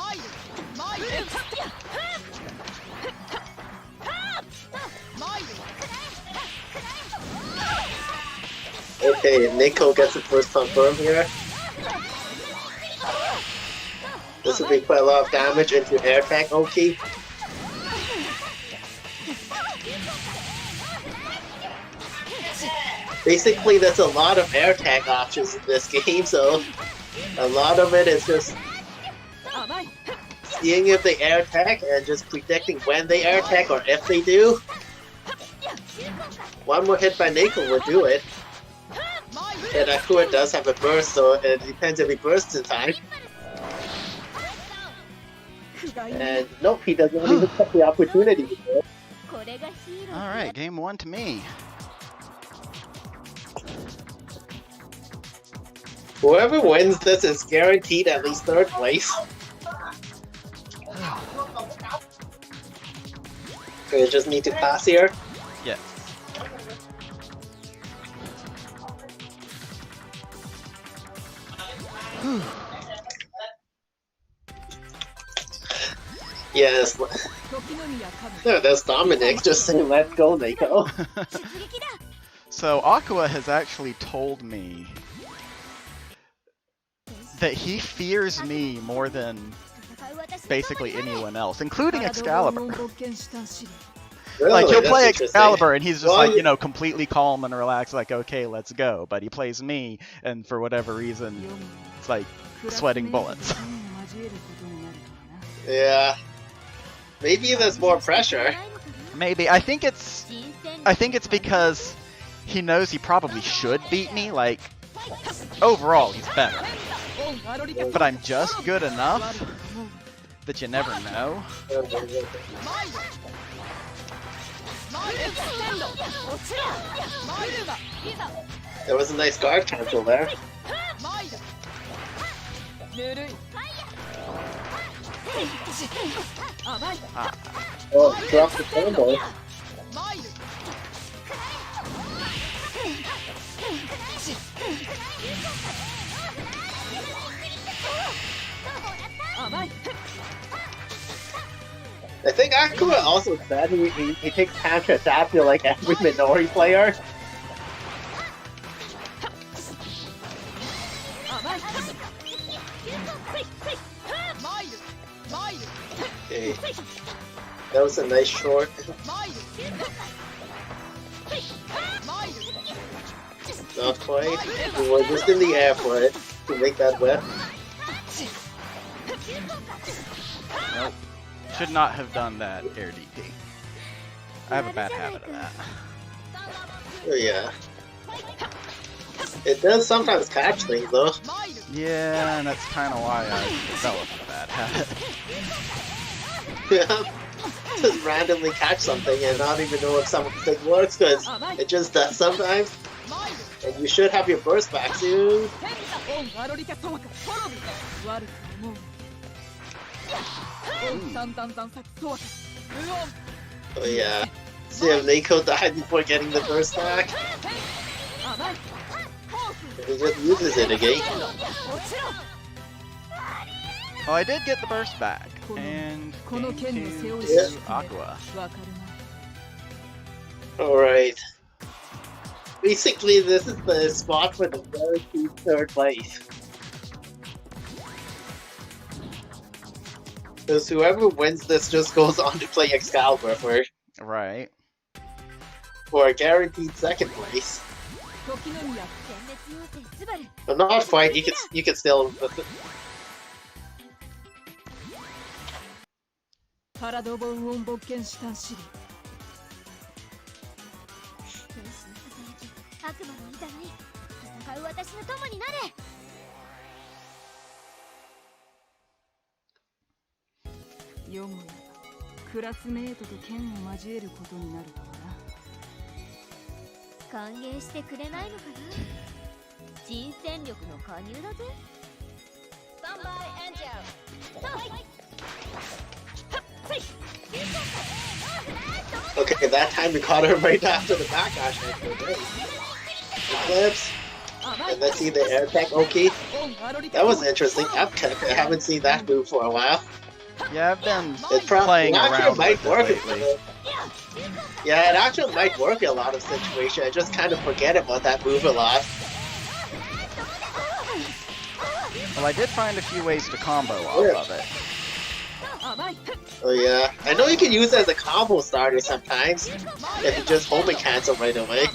Okay, Neko gets the first confirm here. This will be quite a lot of damage into air tank Oki. Basically, there's a lot of air tag options in this game, so a lot of it is just seeing if they air tag and just predicting when they air tag or if they do. One more hit by Neko will do it. And Akua does have a burst, so it depends if he bursts in time. And nope, he doesn't even take the opportunity. Alright, game one to me. Whoever wins this is guaranteed at least third place. Okay, you just need to pass here. Yeah. Yes. No, that's Dominic just saying, let's go, Neko. So Aqua has actually told me that he fears me more than basically anyone else, including Excalibur. Really? Like, he'll That's play interesting. Excalibur and he's just Well, like, you know, completely calm and relaxed, like, okay, let's go. But he plays me, and for whatever reason, it's like sweating bullets. Yeah. Maybe there's more pressure. Maybe. I think it's because he knows he probably should beat me. Like, overall, he's better. But I'm just good enough that you never know. There was a nice guard cancel there. Oh, drop the combo. I think Akua also said he takes Petra after like every Minori player. Okay. That was a nice short. Not quite. We were just in the air for it to make that whip. Nope. Should not have done that air DP. I have a bad habit of that. Oh, yeah. It does sometimes catch things though. Yeah, and that's kind of why I developed a bad habit. Yeah. Just randomly catch something and not even know if something works because it just does sometimes. And you should have your burst back soon. Oh yeah. See if Neko died before getting the burst back. He just uses it again. Oh, I did get the burst back. And into Aqua. Alright. Basically, this is the spot for the guaranteed third place. Because whoever wins this just goes on to play Excalibur Right. for a guaranteed second place. But not fight, you can still. Okay, that time we caught her right after the backlash. Eclipse. And let's see the air tech. Okay. That was interesting. I haven't seen that move for a while. Yeah, I've been playing around with it lately. Yeah, it actually might work in a lot of situations. I just kind of forget about that move a lot. Well, I did find a few ways to combo off of it. Oh yeah, I know you can use it as a combo starter sometimes. If you just home and cancel right away.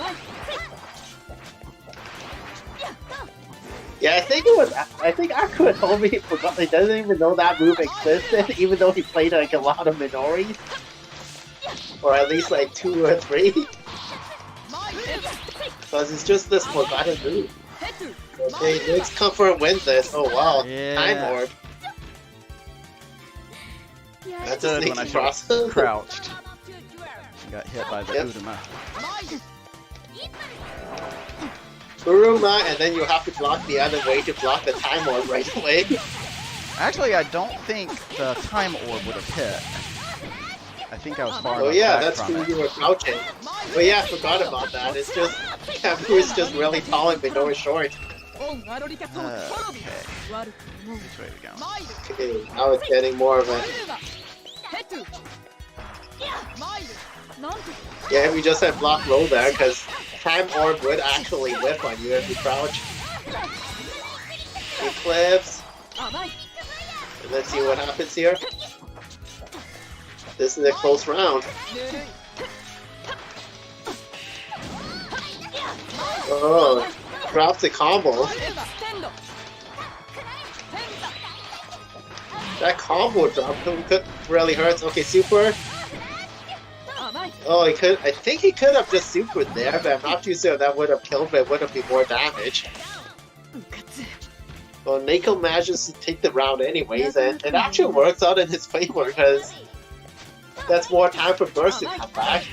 Yeah, I think Akua told me he forgot. He doesn't even know that move existed, even though he played like a lot of Minoris. Or at least like 2 or 3. Because it's just this forgotten move. Okay, next Comfort wins this. Oh wow, Yeah. Time Orb. That's a Good when I sneaky should have process. crouched. Got hit by the Yep. Udama. Uruma, and then you have to block the other way to block the Time Orb right away. Actually, I don't think the Time Orb would have hit. I think I was far Oh enough yeah, back that's from true, it. you were crouching. But yeah, I forgot about that. It's just, Kamui is just really tall and Minori short. Okay. Which way we going? Okay, now it's getting more of a... Yeah, we just had block low there, because Time Orb would actually whip on you if you crouch. Eclipse. And let's see what happens here. This is a close round. Oh, drops a combo. That combo drop really hurts. Okay, super. Oh, he could. I think he could have just supered there, but I'm not too sure if that would have killed, but it would have been more damage. Well, Neko manages to take the round anyways, and it actually works out in his favor because that's more time for Burst to come back.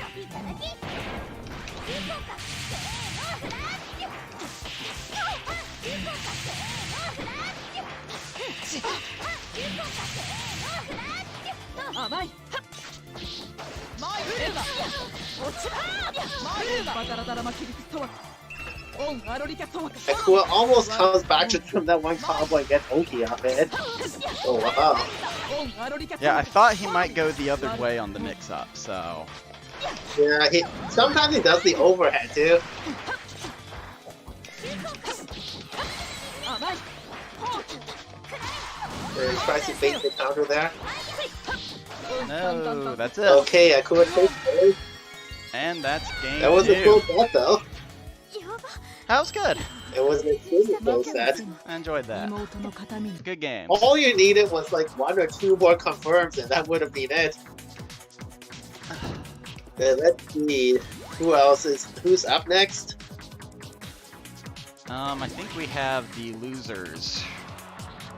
Akua almost comes back just from that one combo and gets Oki off it. Oh wow. Yeah, I thought he might go the other way on the mix-up, so... Yeah, sometimes he does the overhead too. He tries to bait the counter there. No, that's it. Okay, Akua takes it. And that's game That was 2. a cool bet though. That was good. It was an extremely close set. I enjoyed that. Good game. All you needed was like 1 or 2 more confirms and that would have been it. Let's see. Who's up next? I think we have the losers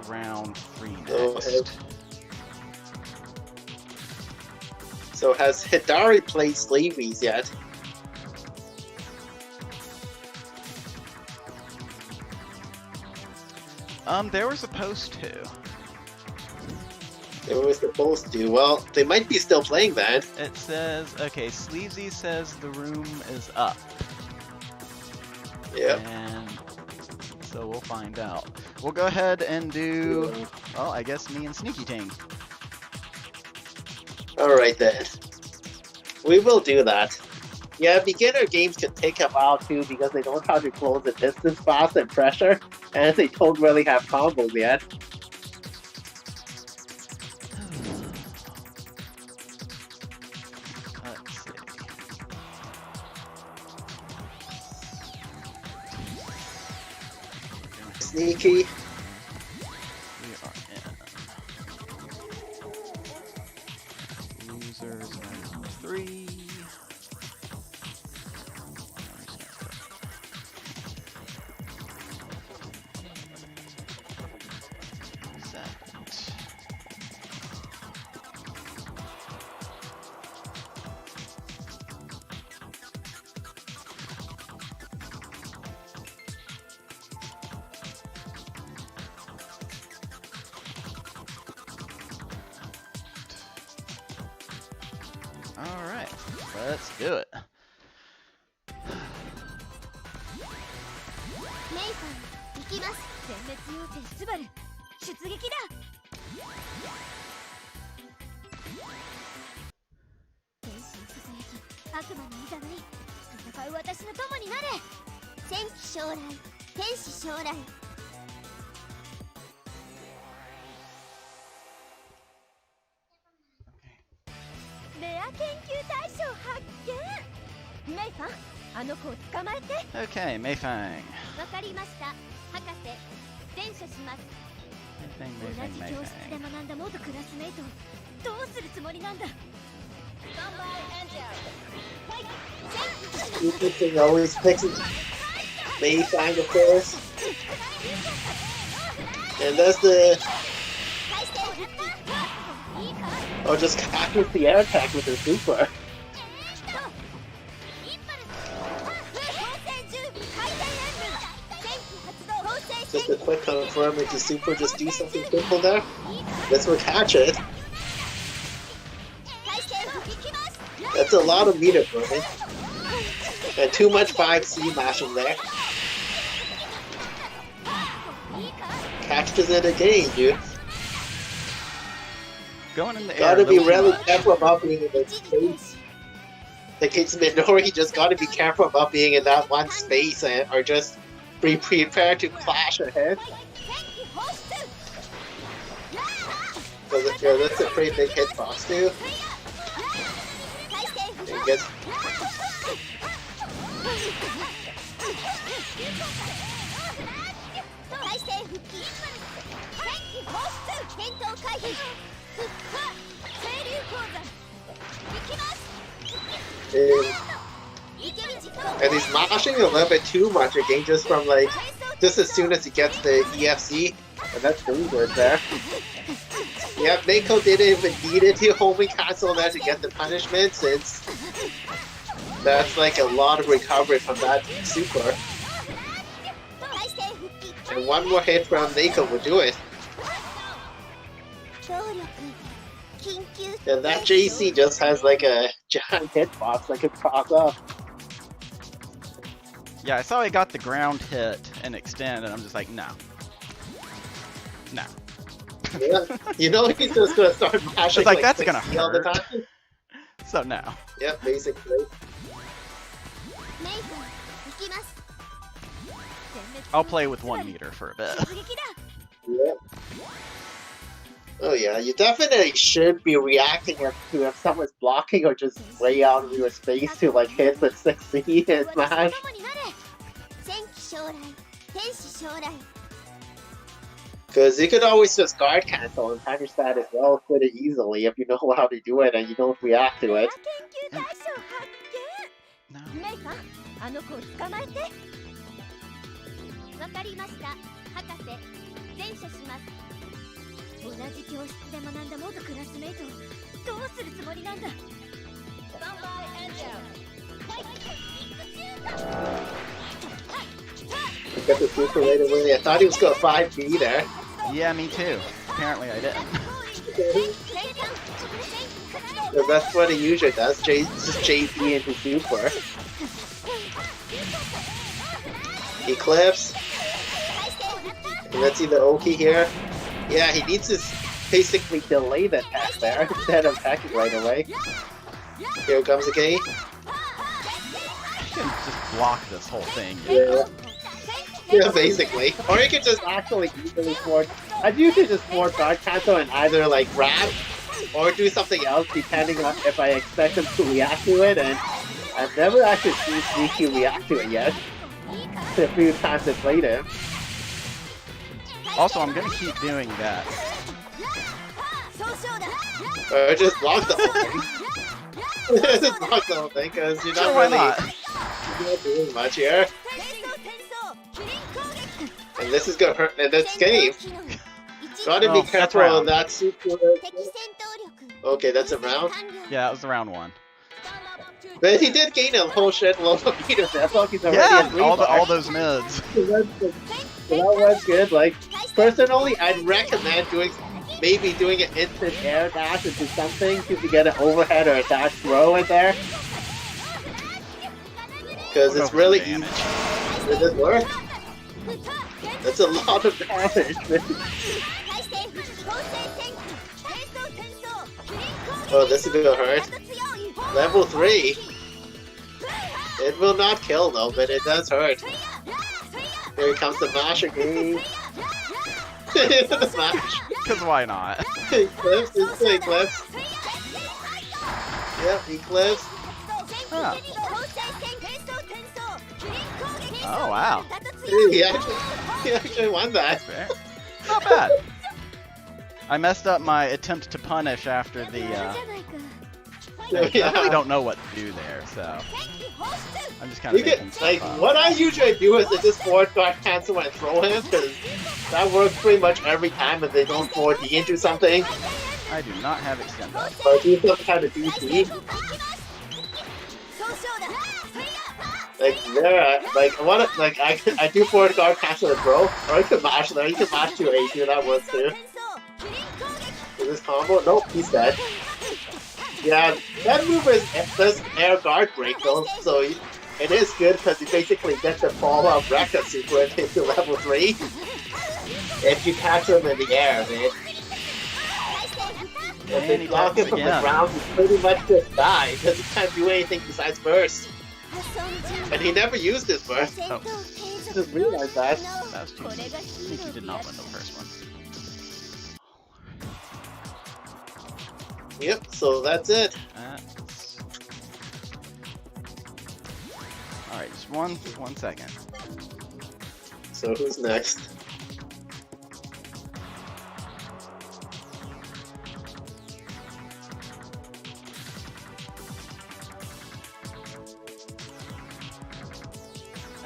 round 3 Go next. ahead. So has Hidari played Slavies yet? They were supposed to. They were supposed to. Well, they might be still playing then. It says, okay, Sleazy says the room is up. Yep. And so we'll find out. We'll go ahead and do, well, I guess me and SNEAKYTING. Alright then. We will do that. Yeah, beginner games can take a while too because they don't know how to close the distance fast and pressure, and they don't really have combos yet. Let's see. Sneaky. We are in losers round 3. Alright, let's do it. Mei-Fang, 行きます。全滅妖精スバル、出撃だ。天使のささやき、悪魔のいざない、戦う私の友になれ。戦機将来、天使将来。レア研究対象発見。メイファン、あの子を捕まえて。 Okay, Mei-Fang. わかりました。博士、伝書します。 Mei-Fang, 同 Mei-Fang, じ教室で Mei-Fang. 学んだ元クラスメイトをどうするつもりなんだ。Sneaky always picks Mei-Fang of course. And that's the... Or just catches the air attack with her super. Just a quick confirm if the super just do something simple there. This will catch it. That's a lot of meter burning. And too much 5C mashing there. Catches it again, dude. Going in the air. Gotta a be little really much. careful about being in the space. Like it's Minori, just gotta be careful about being in that one space or just be prepared to clash ahead. Yeah, that's a pretty big hitbox too. And gets... And he's mashing a little bit too much again, just from like just as soon as he gets the EFC. And that's dangerous there. Yep, Mako didn't even need it to homing cancel that to get the punishment, since that's like a lot of recovery from that super. And one more hit from Mako would do it. And that JC just has like a giant hitbox that can pop up. Yeah, I saw he got the ground hit and extend, and I'm just like, no. No. Yeah, you know he's just gonna start mashing It's like, that's gonna 60 all the hurt. time. So no. Yep, basically. I'll play with 1 meter for a bit. Yep. Oh yeah, you definitely should be reacting if someone's blocking or just way out of your space to like hit with 60 and smash. Because you could always just guard cancel and punish that as well pretty easily if you know how to do it and you don't react to it. No. わかりました博士全処します同じ教室で学んだ元クラスメイトをどうするつもりなんだ Get the super right away. I thought he was going 5B there. Yeah, me too. Apparently I didn't. So that's what he usually does, just JP into super. Eclipse. And let's see the Oki here. Yeah, he needs to basically delay the attack there instead of attacking right away. Here comes Akane. You can just block this whole thing. Yeah. Yeah, basically. Or you can just actually easily forward. I'd usually just forward guard cancel and either like grab or do something else depending on if I expect him to react to it, and I've never actually seen Sneaky react to it yet. A few times I played him. Also, I'm gonna keep doing that. Or just block the whole thing. Just block the whole thing, because you're not Sure, why really not? you're not doing much here. And this is gonna hurt, and that's Skinny. Gotta Oh, be that's careful round. on that super. Okay, that's a round. Yeah, that was the round 1. But he did gain a whole shitload of meters. I thought he's already Yeah, at 3 all those mids. So that was good. Like, personally, I'd recommend maybe doing an instant air dash into something to get an overhead or a dash throw in there. Because it's really easy. Does this work? That's a lot of damage. Oh, this is gonna hurt. Level 3. It will not kill though, but it does hurt. Here comes the mash again. The mash. Because why not? Eclipse, it's an Eclipse. Yep, Eclipse. Huh. Oh, wow. He actually won that. Fair. Not bad. I messed up my attempt to punish after the, I really don't know what to do there, so I'm just kind You of making can, stuff like, up. what I usually do is I just forward guard cancel and throw him, because that works pretty much every time if they don't forward D into something, I do not have extend up. or do some kind of DC. Like there, like I do forward guard cancel and throw, or I can mash there. You can mash to A2, that works too. Is this combo? Nope, he's dead. Yeah, that move does air guard break though, so it is good because you basically get the follow-up Rekka super into level 3 if you catch him in the air, man. If And they he block him attacks from the again. ground, he pretty much just die because he can't do anything besides burst. And he never used his burst. Oh, Just realized that. that was too easy. Sneaky did not win the first one. Yep, so that's it. Alright, just one second. So who's next?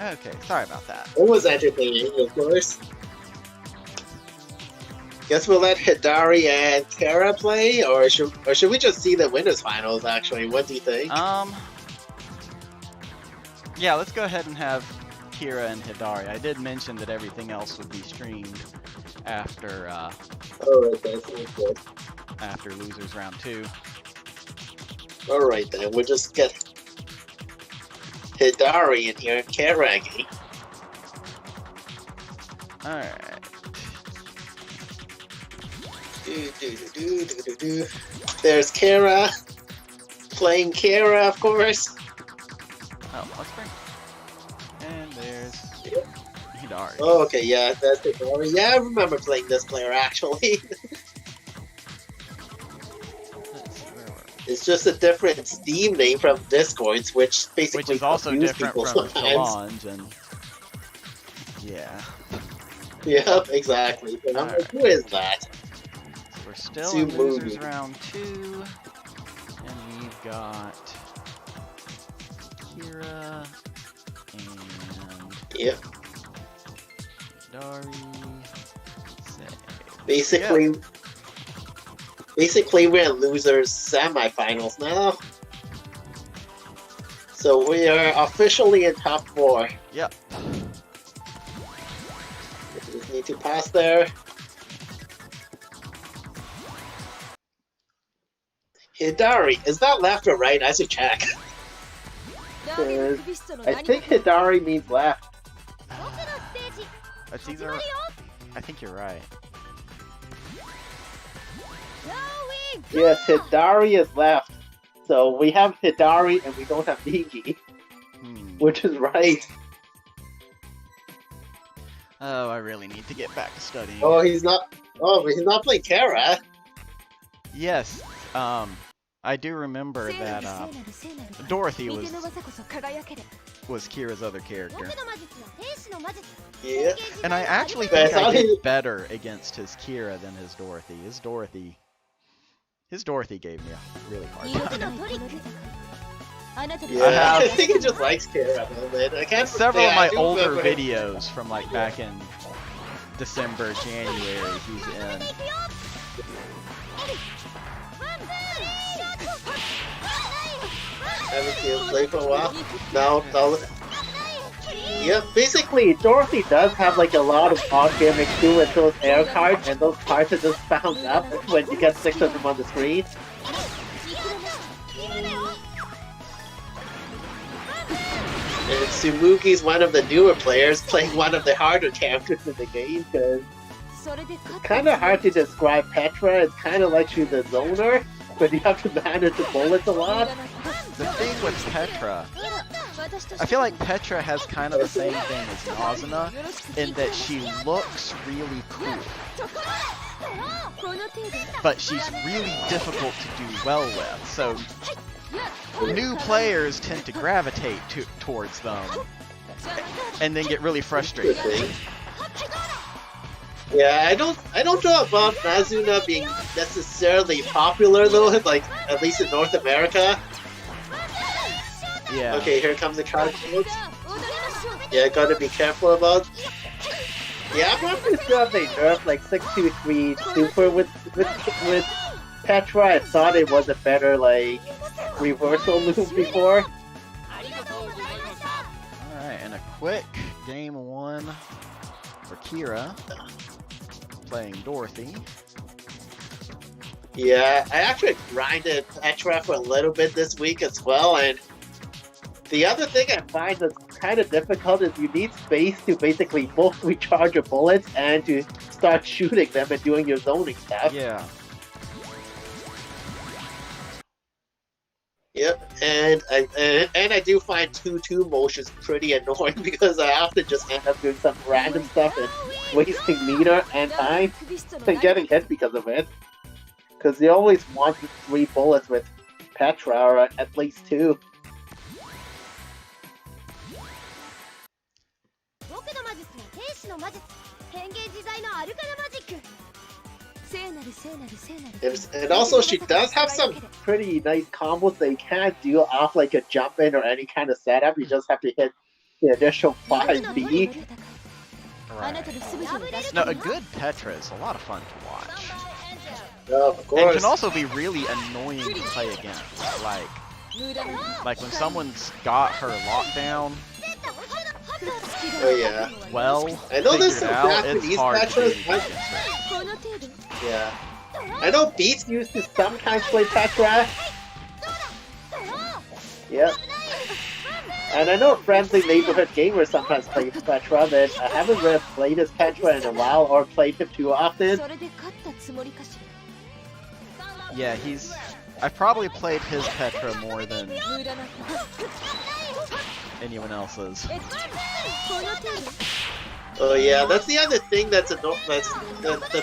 Okay, sorry about that. It was entertaining, of course. Guess we'll let Hidari and Kara play, or should we just see the winners finals? Actually, what do you think? Yeah, let's go ahead and have Kira and Hidari. I did mention that everything else would be streamed after Alright, that's good. after losers round 2. Alright then, we'll just get Hidari in here and Karagi. Alright. There's Kara. Playing Kara, of course. Oh, let's bring. And there's Hidari. Oh, okay, yeah, that's Hidari. Yeah, I remember playing this player actually. It's just a different Steam name from Discords, which basically Which is also confuse different people from sometimes. Solange and yeah. Yep, exactly. But I'm like, who is that? So we're still in Tsumugi. losers round 2, and we've got Kira and Yep. Hidari. Basically, we're in losers semifinals now. So we are officially in top 4. Yep. We just need to pass there. Hidari, is that left or right? I should check. I think Hidari means left. That's either. I think you're right. Yes, Hidari is left. So we have Hidari and we don't have Migi, which is right. Oh, I really need to get back to studying. Oh, he's not playing Kara. Yes. I do remember that Dorothy was Kira's other character. Yeah. And I actually But I think I thought did he- better against his Kira than his Dorothy. His Dorothy gave me a really hard time. Yeah, I think he just likes Kara a little bit. I can't. Several yeah, of I my do older remember- videos from like back in December, January, he's in. Haven't seen him play for a while. No. Yep, basically, Dorothy does have like a lot of odd gimmicks too with those air cards, and those cards are just found up when you get 6 of them on the screen. And Tsumugi's one of the newer players playing one of the harder characters in the game, because it's kind of hard to describe Petra. It's kind of like she's a zoner, but you have to manage the bullets a lot. The thing with Petra, I feel like Petra has kind of the same thing as Nazuna, in that she looks really cool, but she's really difficult to do well with, so new players tend to gravitate towards them, and then get really frustrated. Yeah, I don't know about Nazuna being necessarily popular though, like at least in North America. Yeah. Okay, here comes the card codes. Yeah, gotta be careful about. Yeah, I'm not pretty sure if they nerfed like 623 Super with Petra. I thought it was a better like reversal move before. Alright, and a quick game 1 for Kira, playing Dorothy. Yeah, I actually grinded Petra for a little bit this week as well, and the other thing I find that's kind of difficult is you need space to basically both recharge your bullets and to start shooting them and doing your zoning stuff. Yeah. Yep, and I do find 2-2 motions pretty annoying because I often just end up doing some random stuff and wasting meter and time and getting hit because of it. Because you always want 3 bullets with Petra, or at least 2. And also, she does have some pretty nice combos that you can't do off like a jump in or any kind of setup. You just have to hit the additional 5B. Right. No, a good Petra is a lot of fun to watch. Of And course. can also be really annoying to play against. Like when someone's got her lockdown Oh yeah. well I know there's figured some out, it's Japanese hard to Petras. beat against her. Yeah. I know Beats used to sometimes play Petra. Yep. And I know Friendly Neighborhood Gamer sometimes plays Petra, but I haven't really played as Petra in a while or played him too often. Yeah, I've probably played his Petra more than anyone else's. Oh yeah, that's the other thing that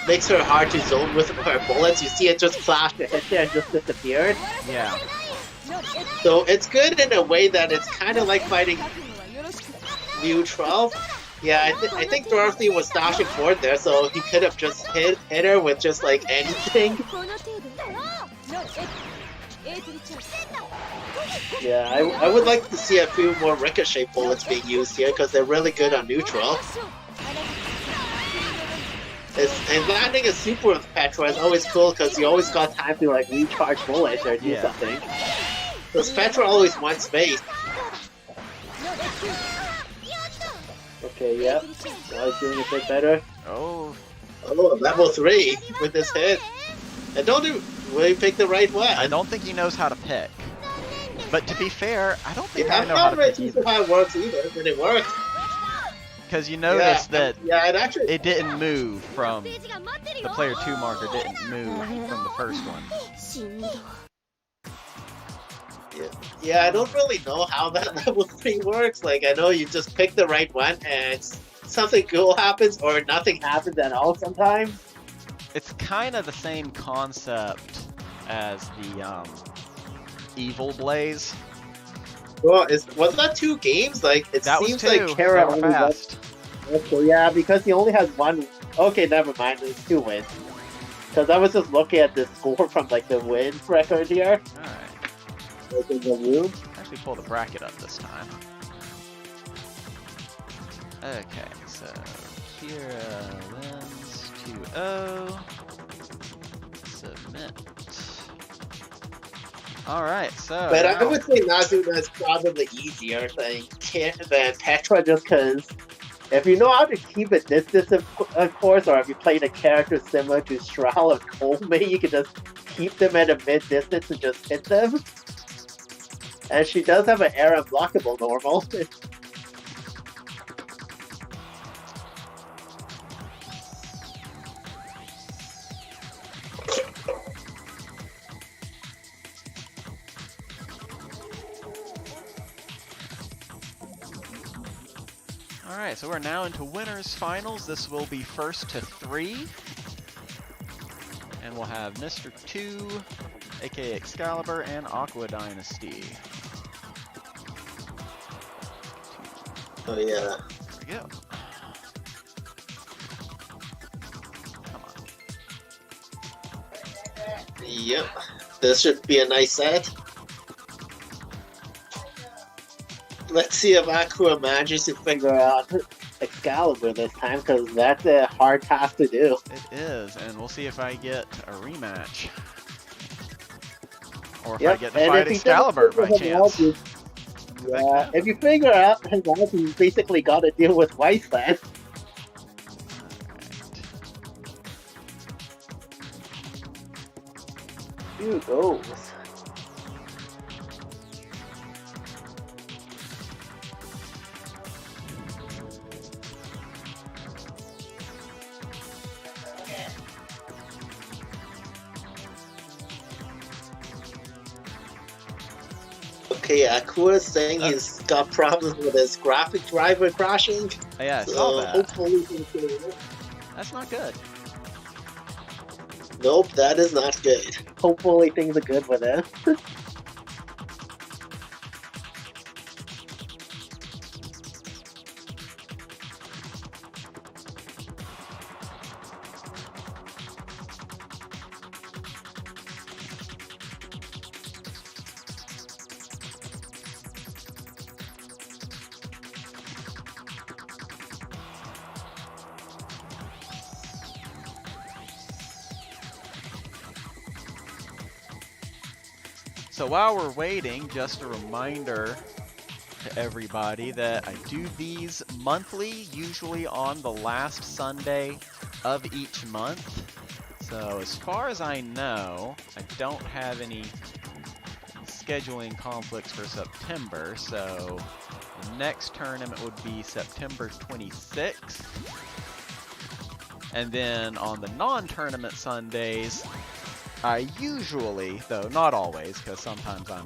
makes her hard to zone with her bullets. You see it just flash to hit there and just disappeared. Yeah. So it's good in a way that it's kind of like fighting neutral. Yeah, I think Dorothy was dashing forward there, so he could have just hit her with just like anything. Yeah, I would like to see a few more ricochet bullets being used here because they're really good on neutral. And landing a super with Petra is always cool because you always got time to like recharge bullets or do something. Because Petra always wants space. Okay, yep. Now he's doing a bit better. Oh, level 3 with this hit. And don't really pick the right one. I don't think he knows how to pick. But to be fair, I don't think Yeah, I know how to pick either. how it works either, but it worked. Because you notice that it actually it didn't move from the player 2 marker didn't move from the first one. Yeah, I don't really know how that level 3 works. Like, I know you just pick the right one and something cool happens or nothing happens at all sometimes. It's kind of the same concept as the Evil Blaze. Well, was that 2 games? Like, it That seems was 2. like Kara They were only fast. Okay, yeah, because he only has 1. Okay, never mind. It's 2 wins. Because I was just looking at the score from like the wins record here. Alright. Like in the room. Actually pull the bracket up this time. Okay, so Kira wins 2-0. Submit. Alright, so. But I would say Nazuna is probably easier than Petra just because if you know how to keep a distance, of course, or if you played a character similar to Shral or Konoha, you can just keep them at a mid-distance and just hit them. And she does have an air unblockable normal. Alright, so we're now into winners finals. This will be first to 3. And we'll have Mr. 2, aka Excalibur, and Akuadynasty. Oh yeah. There we go. Come on. Yep. This should be a nice set. Let's see if Aqua manages to figure out Excalibur this time, because that's a hard task to do. It is, and we'll see if I get a rematch. Or if I Yep, get to and fight if he Excalibur doesn't by figure him out, chance. Yeah, if you figure out his life, you basically got to deal with Weiss then. Who goes? Okay, Akua's saying he's got problems with his graphic driver crashing. Oh, yeah, I So saw that. hopefully he can... That's not good. Nope, that is not good. Hopefully things are good with it. So while we're waiting, just a reminder to everybody that I do these monthly, usually on the last Sunday of each month. So as far as I know, I don't have any scheduling conflicts for September, so the next tournament would be September 26th. And then on the non-tournament Sundays, I usually, though not always, because sometimes I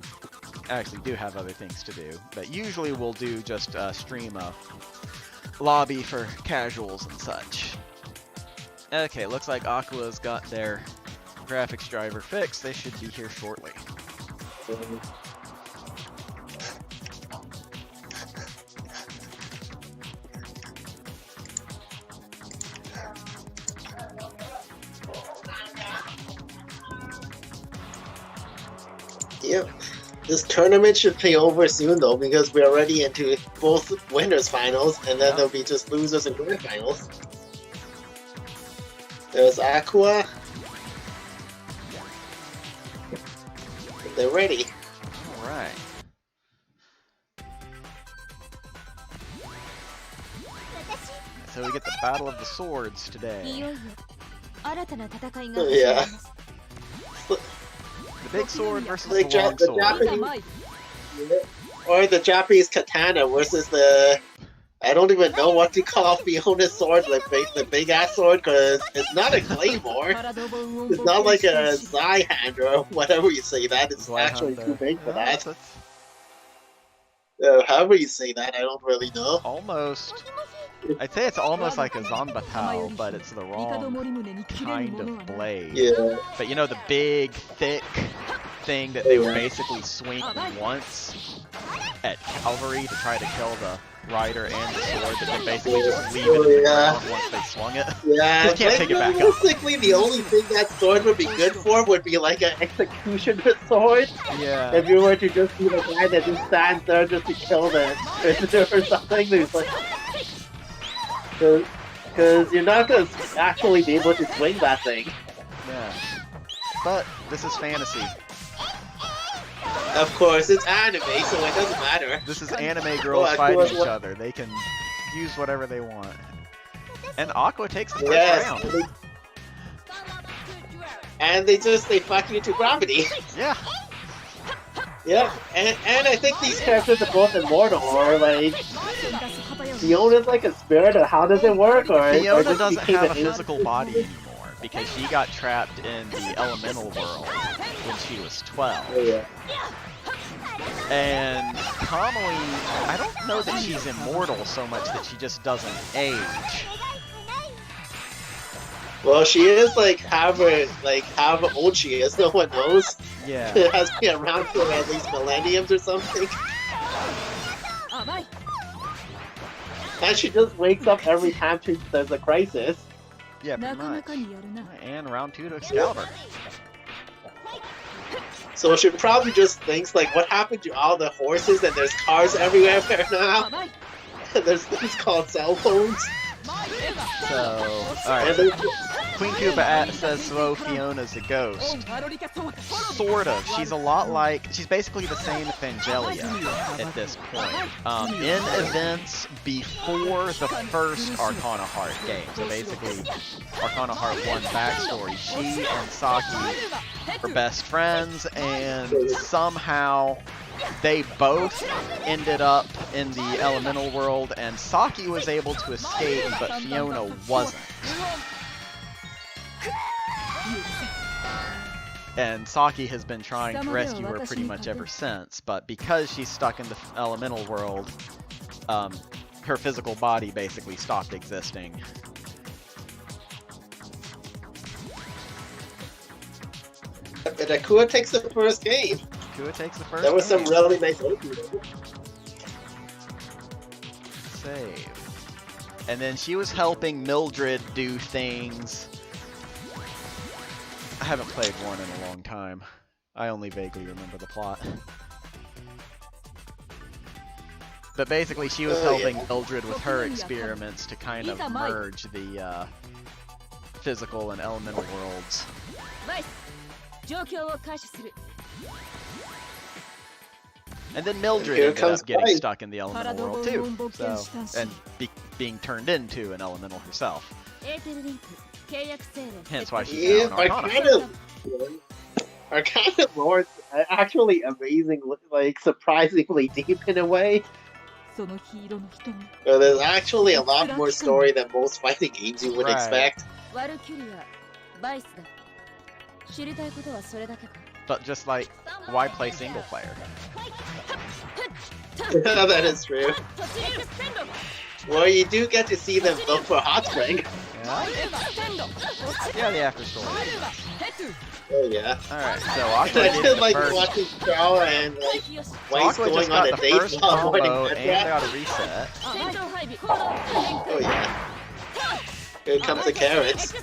actually do have other things to do, but usually we'll do just stream a lobby for casuals and such. Okay, looks like Aqua's got their graphics driver fixed. They should be here shortly. Yep. This tournament should be over soon though, because we're already into both winners finals, and then there'll be just losers and grand finals. There's Aqua. They're ready. Alright. So we get the Battle of the Swords today. Yeah. The big sword versus Like the long sword. Japanese, or the Japanese katana versus the, I don't even know what to call Fiona's sword, the big ass sword, because it's not a claymore. It's not like a Zweihander or whatever you say that. It's actually too big for that. However you say that, I don't really know. Almost. I'd say it's almost like a Zanbatao, but it's the wrong kind of blade. Yeah. But you know the big, thick thing that they would basically swing once at cavalry to try to kill the rider and the sword, but then basically just leave it in the ground once they swung it. Yeah, Just can't take it back up. realistically, the only thing that sword would be good for would be like an executioner sword. Yeah. If you were to just be the guy that just stands there just to kill the prisoner or something, there's like, because you're not gonna actually be able to swing that thing. Yeah. But this is fantasy. Of course, it's anime, so it doesn't matter. This is anime girls fighting each other. They can use whatever they want. And Aqua takes the first round. And they fuck you to gravity. Yeah. Yeah, and I think these characters are both immortal, or like Fiona's like a spirit, or how does it work? Or Fiona just doesn't became have a an physical body anymore because she got trapped in the elemental world when she was 12. Oh, yeah. And Kamui, I don't know that she's immortal so much that she just doesn't age. Well, she is like however old she is, no one knows. Yeah. It has been around for at least millenniums or something. And she just wakes up every time there's a crisis. Yeah, pretty much. And round 2 to Excalibur. So she probably just thinks like, what happened to all the horses and there's cars everywhere now? There's things called cell phones. So, alright. Queen Cuba says slow Fiona's a ghost. Sort of. She's a lot like, she's basically the same as Angelia at this point. In events before the first Arcana Heart game. So basically, Arcana Heart 1 backstory. She and Saki were best friends, and somehow they both ended up in the elemental world, and Saki was able to escape, but Fiona wasn't. And Saki has been trying to rescue her pretty much ever since, but because she's stuck in the elemental world, her physical body basically stopped existing. And Akua takes the first game. Akua takes the first There was game. some really nice opening. Save. And then she was helping Mildred do things. I haven't played 1 in a long time. I only vaguely remember the plot. But basically she was helping Mildred with her experiments to kind of merge the physical and elemental worlds. And then Mildred Here ended comes up getting Weiss. stuck in the elemental world too, so, and being turned into an elemental herself. Hence why she's Yeah, now an Arcana. Arcana Lord's actually amazing, like surprisingly deep in a way. There's actually a lot more story than most fighting games you would Right. expect. But just like, why play single player? That is true. Well, you do get to see them look for Hot Spring. Yeah, yeah, the after story. Oh yeah. Alright, so I Akane did did the like first. watching Chow and like Weiss Aqua going just on got a the date first while avoiding combo and Petra. got a reset. Oh yeah. Here comes the carrots.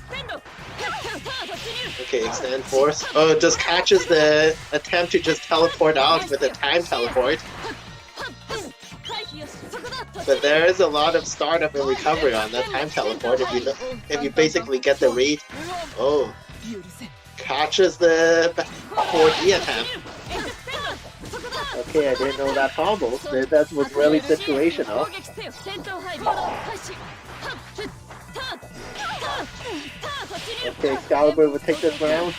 Okay, extend force. Oh, it just catches the attempt to just teleport out with a time teleport. But there is a lot of startup and recovery on that time teleport if you basically get the read. Oh, catches the 4D attempt. Okay, I didn't know that combo. That was really situational. Okay, Excalibur will take this round.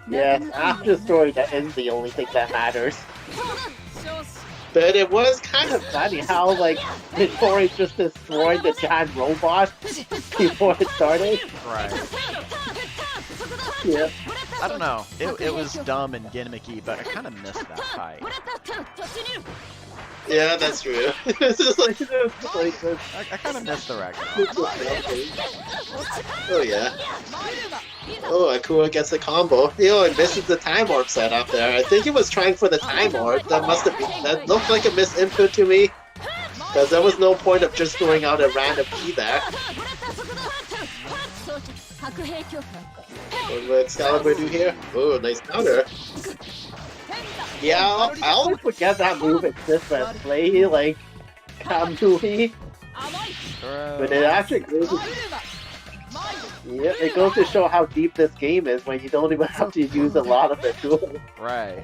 Yes, after the story, that is the only thing that matters. But it was kind of funny how, like, Minori just destroyed the giant robot before it started. Right. Yeah. I don't know. It was dumb and gimmicky, but I kind of missed that fight. Yeah, that's true. It's just like, I kind of missed the Ragnarok fight. oh yeah. Oh, Akua gets the combo. Yo, it misses the time orb setup there. I think he was trying for the time orb. That looked like a missed input to me. Because there was no point of just throwing out a random key there. What will Excalibur do here? Oh, nice counter. Yeah, I always forget that move exists as play, like, Kamui. But it actually goes to, yeah, it goes to show how deep this game is when you don't even have to use a lot of the tools. Right.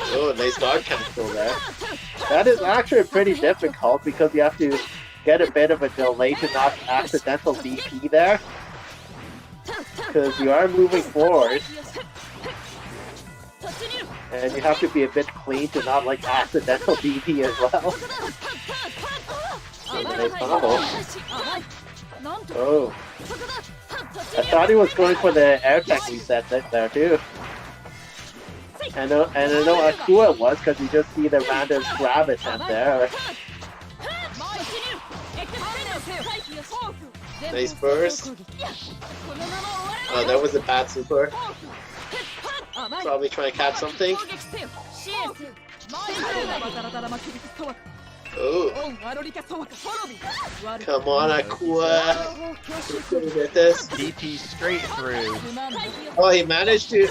Oh, nice guard cancel there. That is actually pretty difficult because you have to get a bit of a delay to not accidental DP there. Because you are moving forward. And you have to be a bit clean to not like accidental DP as well. Oh, nice combo. Oh. I thought he was going for the air tech reset there too. I know Akua was because you just see the random grab attempt there. Nice burst. Oh, that was a bad super. Probably trying to catch something. Oh. Come on, Akua. Get this. DP straight through. Oh, he managed to.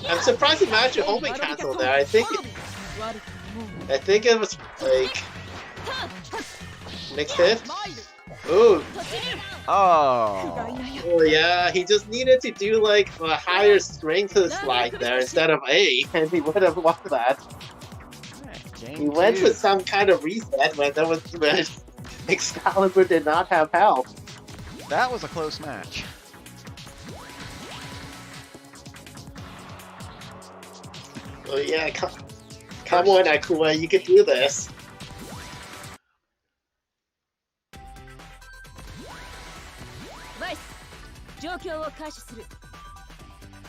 I'm surprised he managed to homing cancel there. I think it was like mixed hit. Ooh. Oh. Oh yeah, he just needed to do like a higher string to the slide there instead of A, and he would have won that. He went with some kind of reset when Excalibur did not have help. That was a close match. Oh yeah, come on, Akua, you can do this. Weiss, 状況を開始する。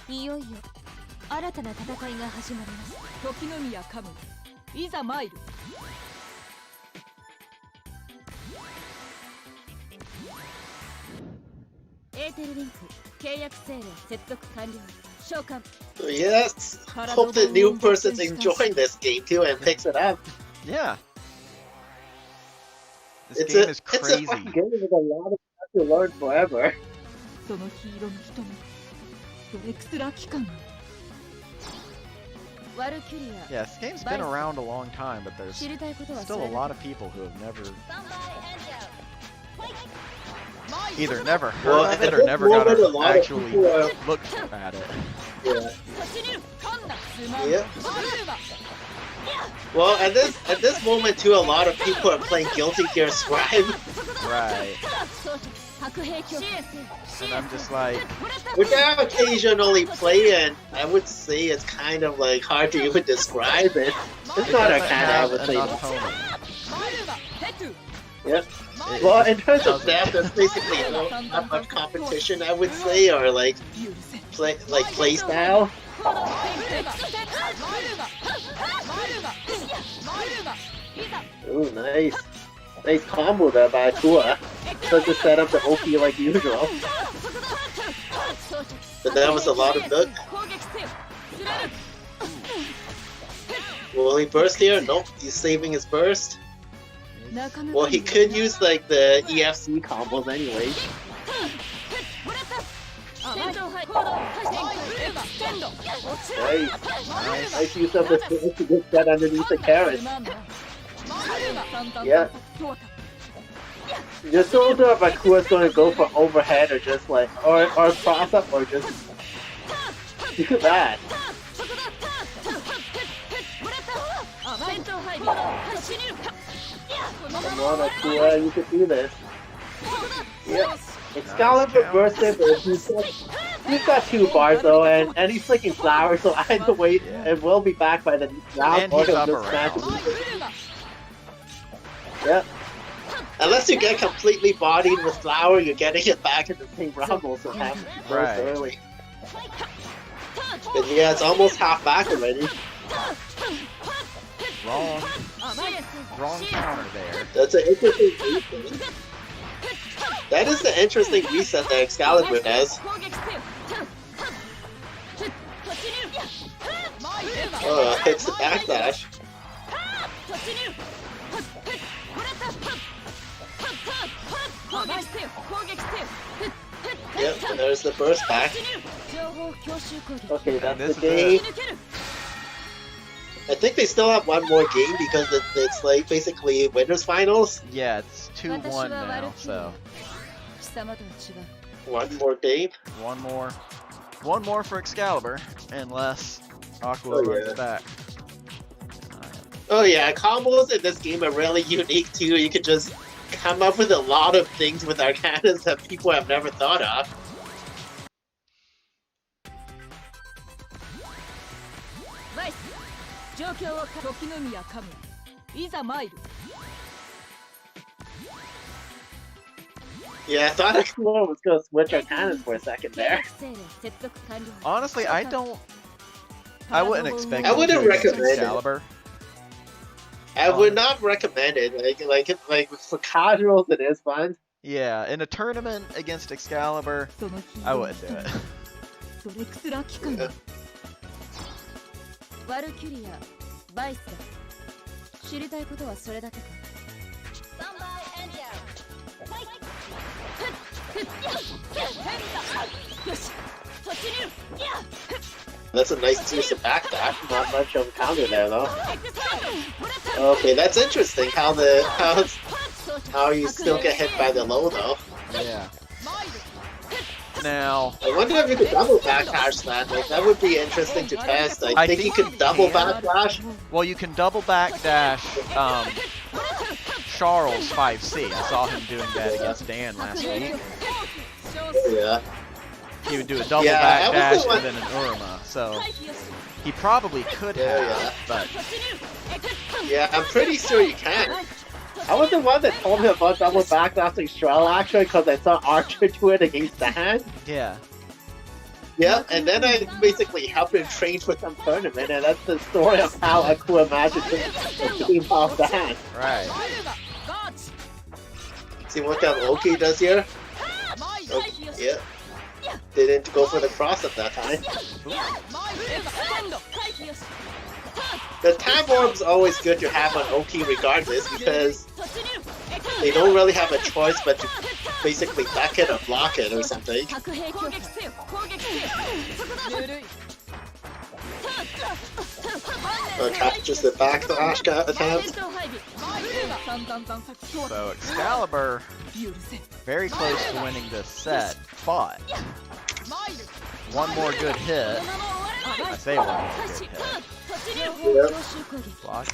いよいよ新たな戦いが始まります。時の宮カムイ、いざ参る。エーテルリンク契約精霊接続完了。召喚。Yes, hope the new person's enjoying this game too and picks it up. Yeah. This It's game a is crazy. It's a fun game with a lot of stuff to learn forever. そのヒーローの瞳、どれくつら期間が。Yeah, this game's been around a long time, but there's still a lot of people who have never either never heard of it or never got to actually look at it. Yeah. Yeah. Well, at this moment too, a lot of people are playing Guilty Gear Strive. Right. And I'm just like, which I occasionally play, and I would say it's kind of like hard to even describe it. It's not a kind of enough homing. Yep. Well, in terms of depth, there's basically not much competition, I would say, or like play style. Ooh, nice. Nice combo there by Akua. Such a setup to OP like usual. But that was a lot of duck. Will he burst here? Nope, he's saving his burst. Well, he could use like the EFC combos anyway. Nice. Nice use of the sword to get that underneath the carrot. Yeah. Just don't know if Akua's going to go for overhead or just like, or cross up or just. Look at that. Come on, Akua, you can do this. Yep. Excalibur versus he's got 2 bars though, and he's flicking flowers, so either way, it will be back by the round. And he's up around. Yep. Unless you get completely bodied with flower, you're getting it back in the same rumble, so have to burst early. But yeah, it's almost half back already. Wrong counter there. That's an interesting reset. That is the interesting reset that Excalibur does. Oh, hits the backdash. Yep, and there's the burst back. Okay, that's the game. I think they still have one more game because it's like basically winners finals. Yeah, it's 2-1 now, so. One more game. One more for Excalibur, unless Aqua runs back. Oh yeah, combos in this game are really unique too. You can just come up with a lot of things with Arcanas that people have never thought of. Yeah, I thought Akua was going to switch Arcanas for a second there. Honestly, I wouldn't expect. I wouldn't recommend Excalibur. I would not recommend it. Like for casuals, it is fun. Yeah, in a tournament against Excalibur, I wouldn't do it. Yeah. That's a nice use of backdash. Not much of a counter there though. Okay, that's interesting. How you still get hit by the low though. Yeah. Now, I wonder if you could double backdash that. Like that would be interesting to test. I think you could double backdash. Well, you can double backdash Charles 5C. I saw him doing that against Dan last week. Yeah. He would do a double backdash and then an Uruma, so he probably could have, but yeah, I'm pretty sure you can. I was the one that told him about double backdashing Shrell actually because I saw Archer do it against Dan. Yeah. Yeah, and then I basically helped him train for some tournament, and that's the story of how Akua managed to team off Dan. Right. See what that Loki does here? Oh, yeah. Didn't go for the cross up that time. The time orb's always good to have on Oki regardless because they don't really have a choice but to basically duck it or block it or something. Catches the backlash attempt. So Excalibur, very close to winning this set, but one more good hit. I say one more good hit. Block.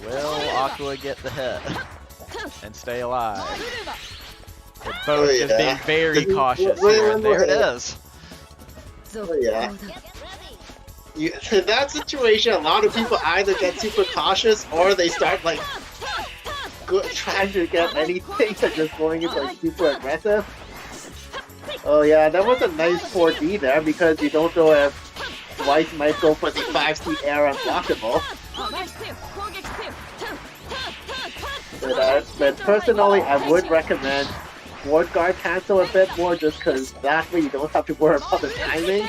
Will Aqua get the hit and stay alive? They're both just being very cautious here, and there it is. Oh yeah. In that situation, a lot of people either get super cautious or they start like trying to get anything and just going into like super aggressive. Oh yeah, that was a nice 4D there because you don't know if Weiss might go for the 5C air unblockable. But personally, I would recommend Ward Guard cancel a bit more just because that way you don't have to worry about the timing.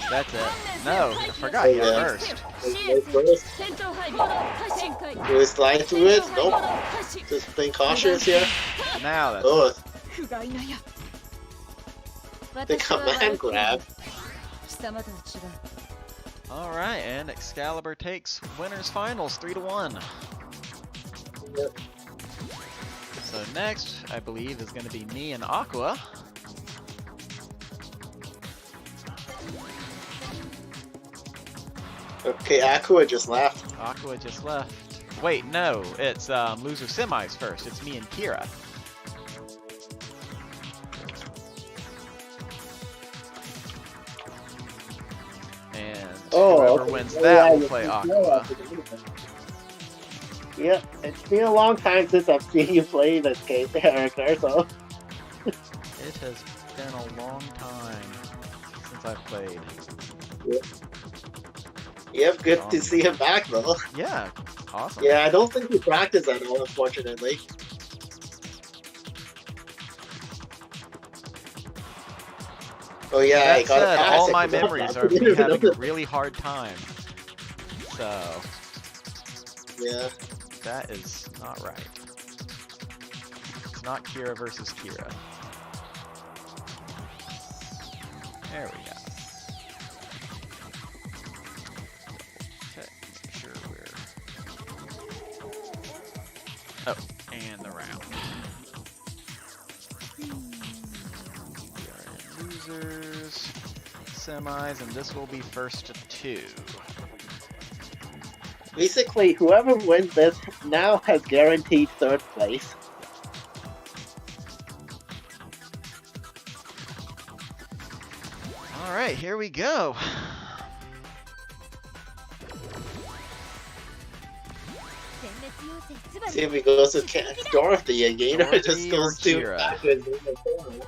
That's it. No, I forgot you first. Do we slide through it? Nope. Just being cautious here. Now that's Oh. The command grab. Alright, and Excalibur takes winners finals 3-1. Yep. So next, I believe, is going to be me and Aqua. Okay, Aqua just left. Aqua just left. Wait, no, it's loser semis first. It's me and Kira. And whoever wins that will play Aqua. Yeah, it's been a long time since I've seen you play this game character, so... It has been a long time since I've played. Yep, good to see him back though. Yeah, awesome. Yeah, I don't think he practiced at all, unfortunately. Oh yeah, That said, all my memories are me having a really hard time. So... Yeah. That is not right. It's not Kira versus Kira. There we go. Check, make sure we're... Oh, and the round. We are in losers, semis, and this will be first to 2. Basically, whoever wins this now has guaranteed 3rd place. Alright, here we go. See if he goes with Dorothy again or just goes to Kira. back to his normal form.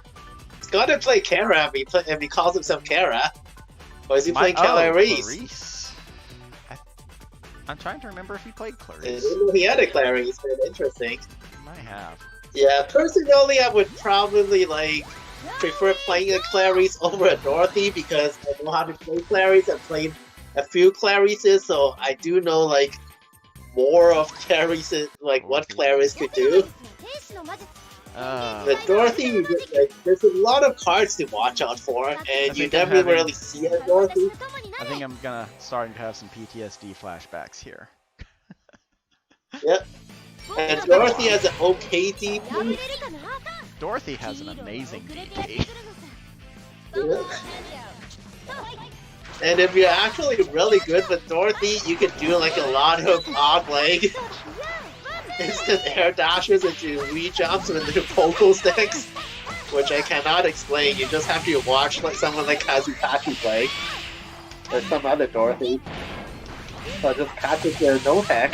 He's gotta play Kara if he calls himself Kara. Or is he playing Clarice? Clarice? I'm trying to remember if he played I Clarice. didn't know he had a Clarice, but interesting. He might have. Yeah, personally I would probably like prefer playing a Clarice over a Dorothy because I know how to play Clarice. I've played a few Clarices, so I do know like more of Clarice, like what Clarice could do. But Dorothy, like, there's a lot of cards to watch out for, and you never really see a Dorothy. I think I'm starting to have some PTSD flashbacks here. Yep. And Dorothy has an okay DP. Dorothy has an amazing DP. Yeah. And if you're actually really good with Dorothy, you can do like a lot of odd like instant air dashes into Wii jumps and into pogo sticks, which I cannot explain. You just have to watch like someone like Kazutachi play, or some other Dorothy. So it just catches their no tech.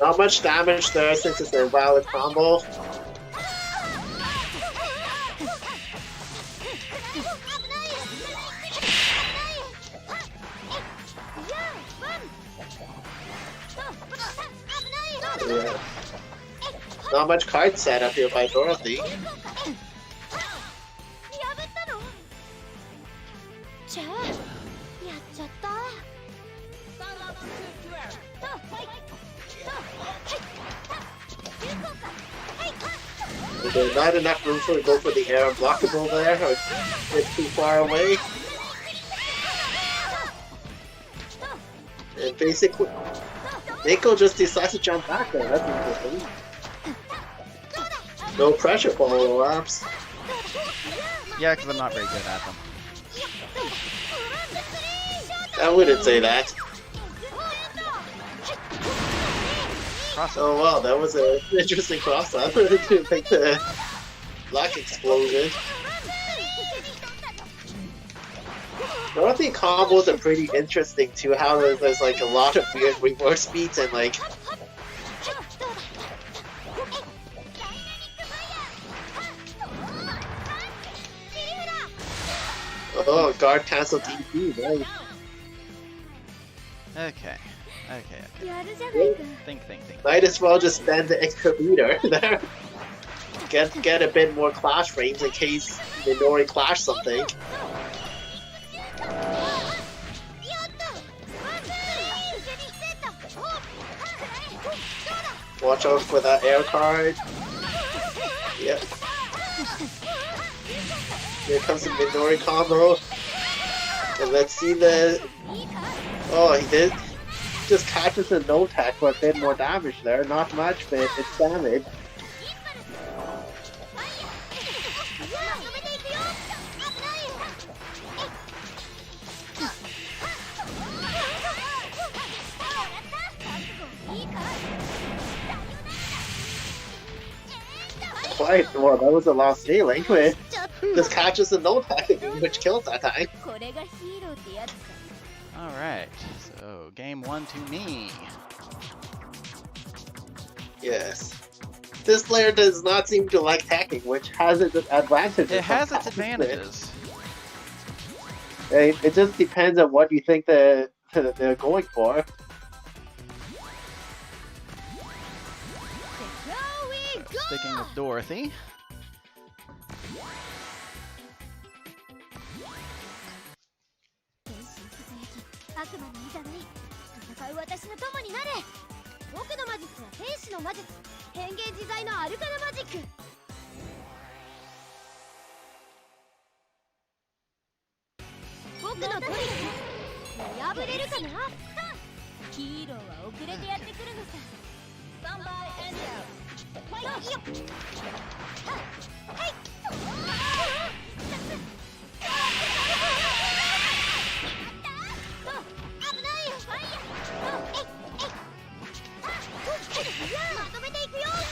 Not much damage there since it's a valid combo. Yeah. Not much card setup here by Dorothy. There's not enough room for to go for the air unblockable there, or it's too far away. And basically, Neko just decides to jump back there. That's interesting. No pressure follow-ups. Yeah, because I'm not very good at them. I wouldn't say that. Crossover. Oh wow, that was an interesting cross-up to make the block explosion. Dorothy combos are pretty interesting too, how there's like a lot of weird reverse speeds and like... Oh, guard cancel TP, nice. Okay. Think. Might as well just spend the extra meter there. Get a bit more clash frames in case Minori clash something. Watch out for that air card. Yep. Here comes the Minori combo. And let's see the... Oh, he did. Just catches a no tech for a bit more damage there. Not much, but it's damage. Quite, well, that was a lost feeling, but just catches a no tech, which kills that time. Alright, so game 1 to me. Yes. This player does not seem to like hacking, which has its advantages. It has its advantages. It just depends on what you think they're going for. Sticking with Dorothy.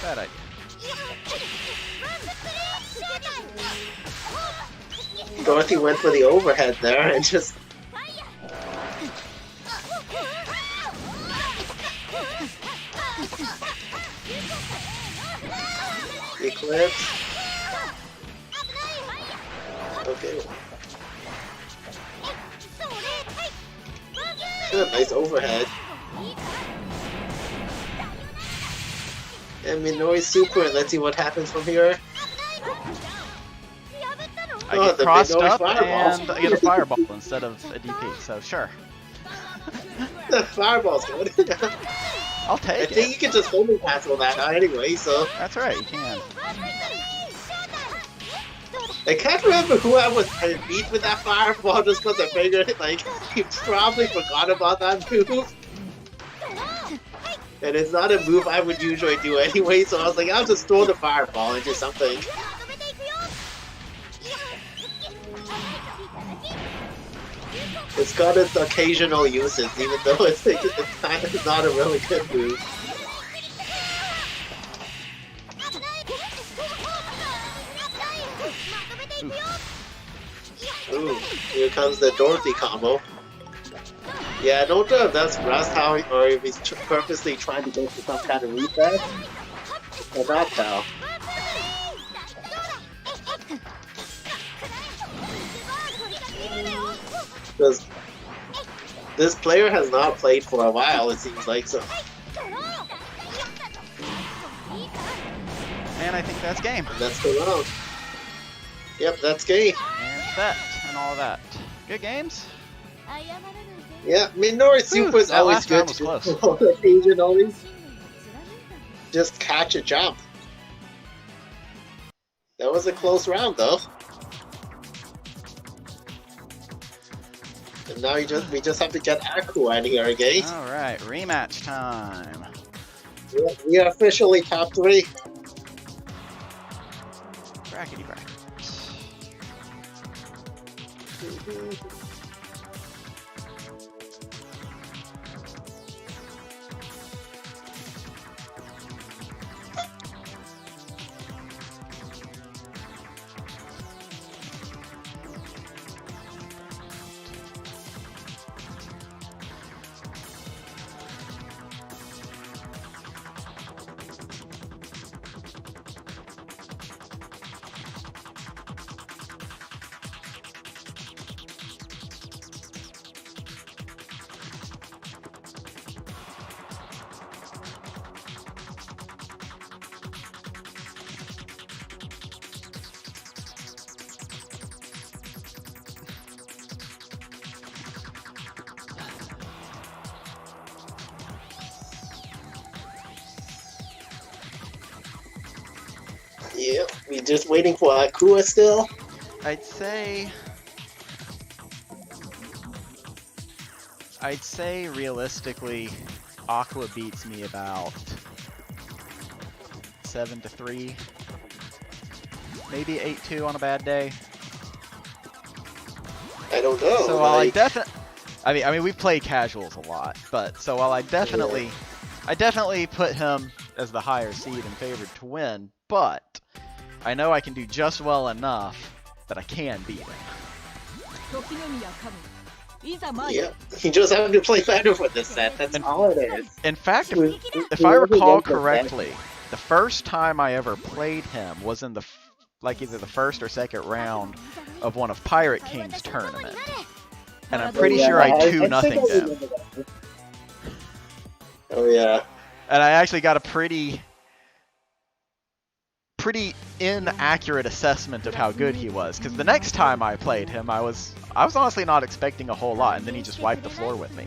Bad idea. Dorothy went for the overhead there and just... Eclipse. Okay. Nice overhead. And Minori super, and let's see what happens from here. I get crossed up and I get a fireball instead of a DP, so sure. The fireball's good. I'll take it. I think you can just homing cancel that anyway, so... That's right, you can. I can't remember who I was beat with that fireball just because I figured, like, he probably forgot about that move. And it's not a move I would usually do anyway, so I was like, I'll just throw the fireball into something. It's got its occasional uses, even though it's not a really good move. Ooh, here comes the Dorothy combo. Yeah, I don't know if that's Rust how, or if he's purposely trying to go for some kind of reset. Or not how. Because this player has not played for a while, it seems like, so. And I think that's game. And that's the round. Yep, that's game. And that, and all that. Good games? Yeah, Minori Super is always good to occasion always. Just catch a jump. That was a close round, though. And now we just have to get Aku in here again. All right, rematch time. We are officially top 3. Brackety bracket. Yeah, we just waiting for Akua still. I'd say realistically, Aqua beats me about 7-3, maybe 8-2 on a bad day. I don't know. So while I mean, we play casuals a lot, but so while I definitely put him as the higher seed and favored to win, but I know I can do just well enough that I can beat him. Yeah, you just have to play better for this set. That's all it is. In fact, if I recall correctly, the first time I ever played him was in either the first or second round of one of Pirate King's tournament, and I'm pretty sure I 2-0'd him. Oh yeah. And I actually got a pretty inaccurate assessment of how good he was, because the next time I played him, I was honestly not expecting a whole lot, and then he just wiped the floor with me.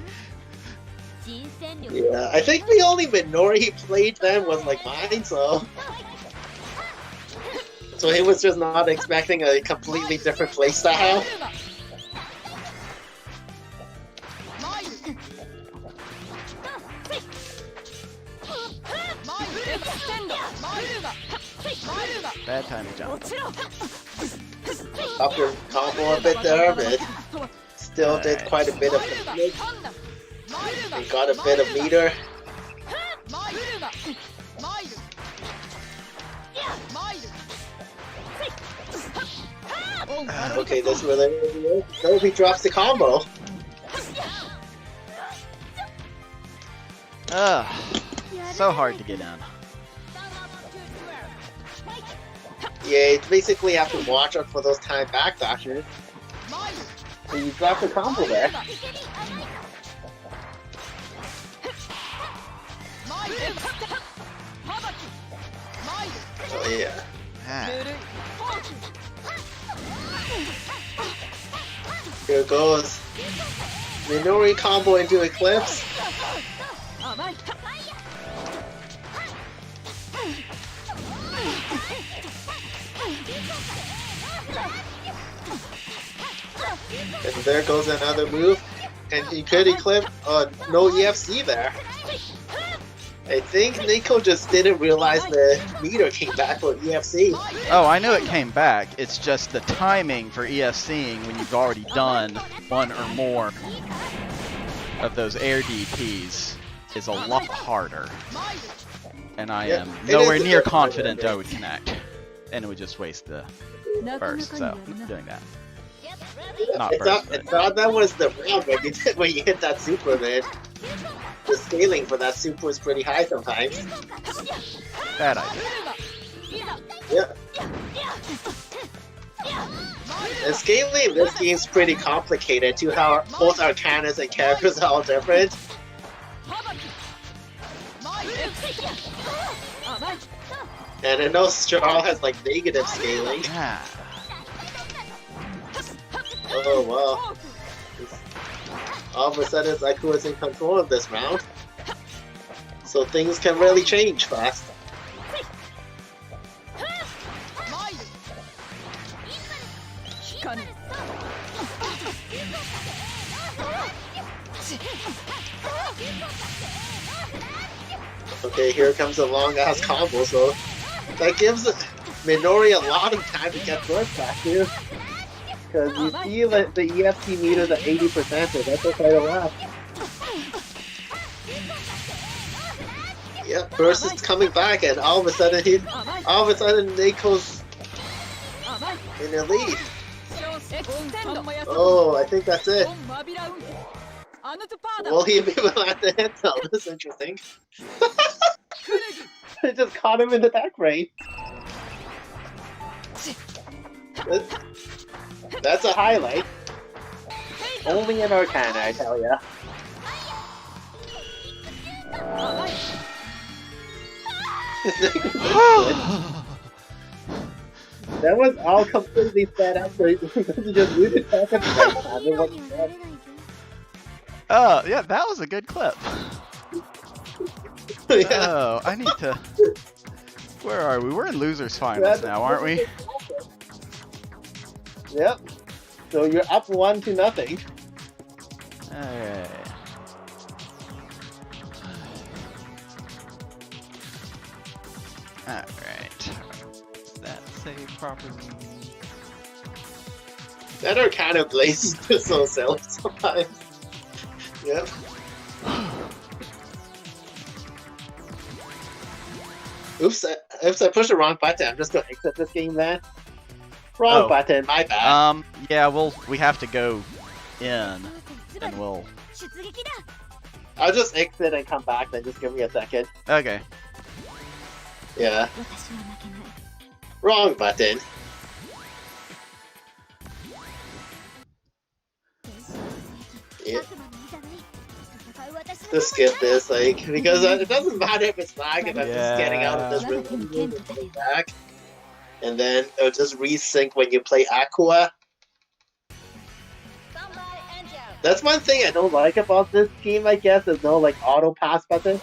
Yeah, I think the only Minori he played then was like mine, so he was just not expecting a completely different playstyle. Bad time to jump. Up your combo a bit there, but still did quite a bit of damage. And got a bit of meter. Okay, this really works. So he drops the combo. So hard to get in. Yeah, you basically have to watch out for those time backdashes. So you drop the combo there. Oh yeah. Here goes Minori combo into Eclipse. And there goes another move. And he could Eclipse. No EFC there. I think Nico just didn't realize the meter came back for EFC. Oh, I knew it came back. It's just the timing for EFCing when you've already done one or more of those air DPs is a lot harder. And I am nowhere near confident I would connect. And it would just waste the burst, so I'm doing that. Not burst, I thought that was the round when you hit that super, man. The scaling for that super is pretty high sometimes. Bad idea. Yeah. And scaling in this game is pretty complicated too, how both Arcanas and characters are all different. And I know Straw has like negative scaling. Oh wow. All of a sudden Aku is in control of this round. So things can really change fast. Okay, here comes a long ass combo, so that gives Minori a lot of time to get burst back here. Because you see that the EFC meters at 80%, so that's quite a lot. Yeah, burst is coming back, and all of a sudden Neko's in the lead. Oh, I think that's it. Will he be able to hit though? That's interesting. It just caught him in the back brain. That's a highlight. Only in Arcana, I tell ya. That was all completely set up, so just we could talk about it. Yeah, that was a good clip. Yeah. Oh, I need to... Where are we? We're in losers finals now, aren't we? Yep. So you're up 1-0. Alright. Alright. That save properly. That Arcana Blaze is so silly sometimes. Yep. Oops, I pushed the wrong button. I'm just gonna exit this game then. Wrong button, my bad. Yeah, we have to go in, and we'll... I'll just exit and come back, then just give me a second. Okay. Yeah. Wrong button. Yeah. Just skip this, like, because it doesn't matter if it's lag, if I'm just getting out of this room and coming back. And then it'll just resync when you play Aqua. That's one thing I don't like about this game, I guess. There's no, like, auto pass button.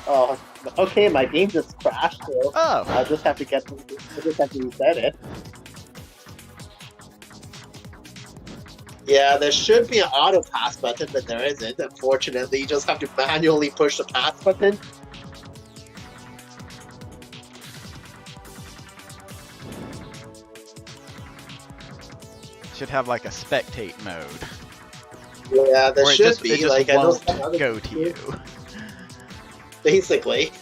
Oh, okay, my game just crashed, so I'll just have to reset it. Yeah, there should be an auto pass button, but there isn't. Unfortunately, you just have to manually push the pass button. Should have like a spectate mode. Yeah, there or should be. It just like, I know won't some other go to you. Basically.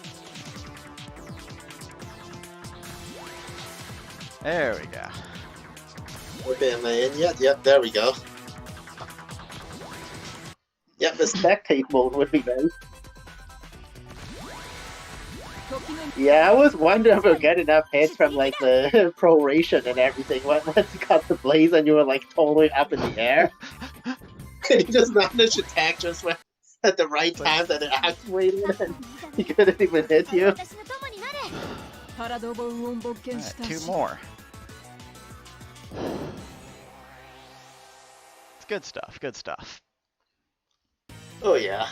There we go. Okay, am I in yet? Yep, there we go. Yep, the spectate mode would be nice. Yeah, I was wondering if we'll get enough hits from like the proration and everything. Once you got the blaze and you were like totally up in the air. You just managed to attack just at the right time that it activated and he couldn't even hit you. Right, 2 more. It's good stuff, good stuff. Oh yeah.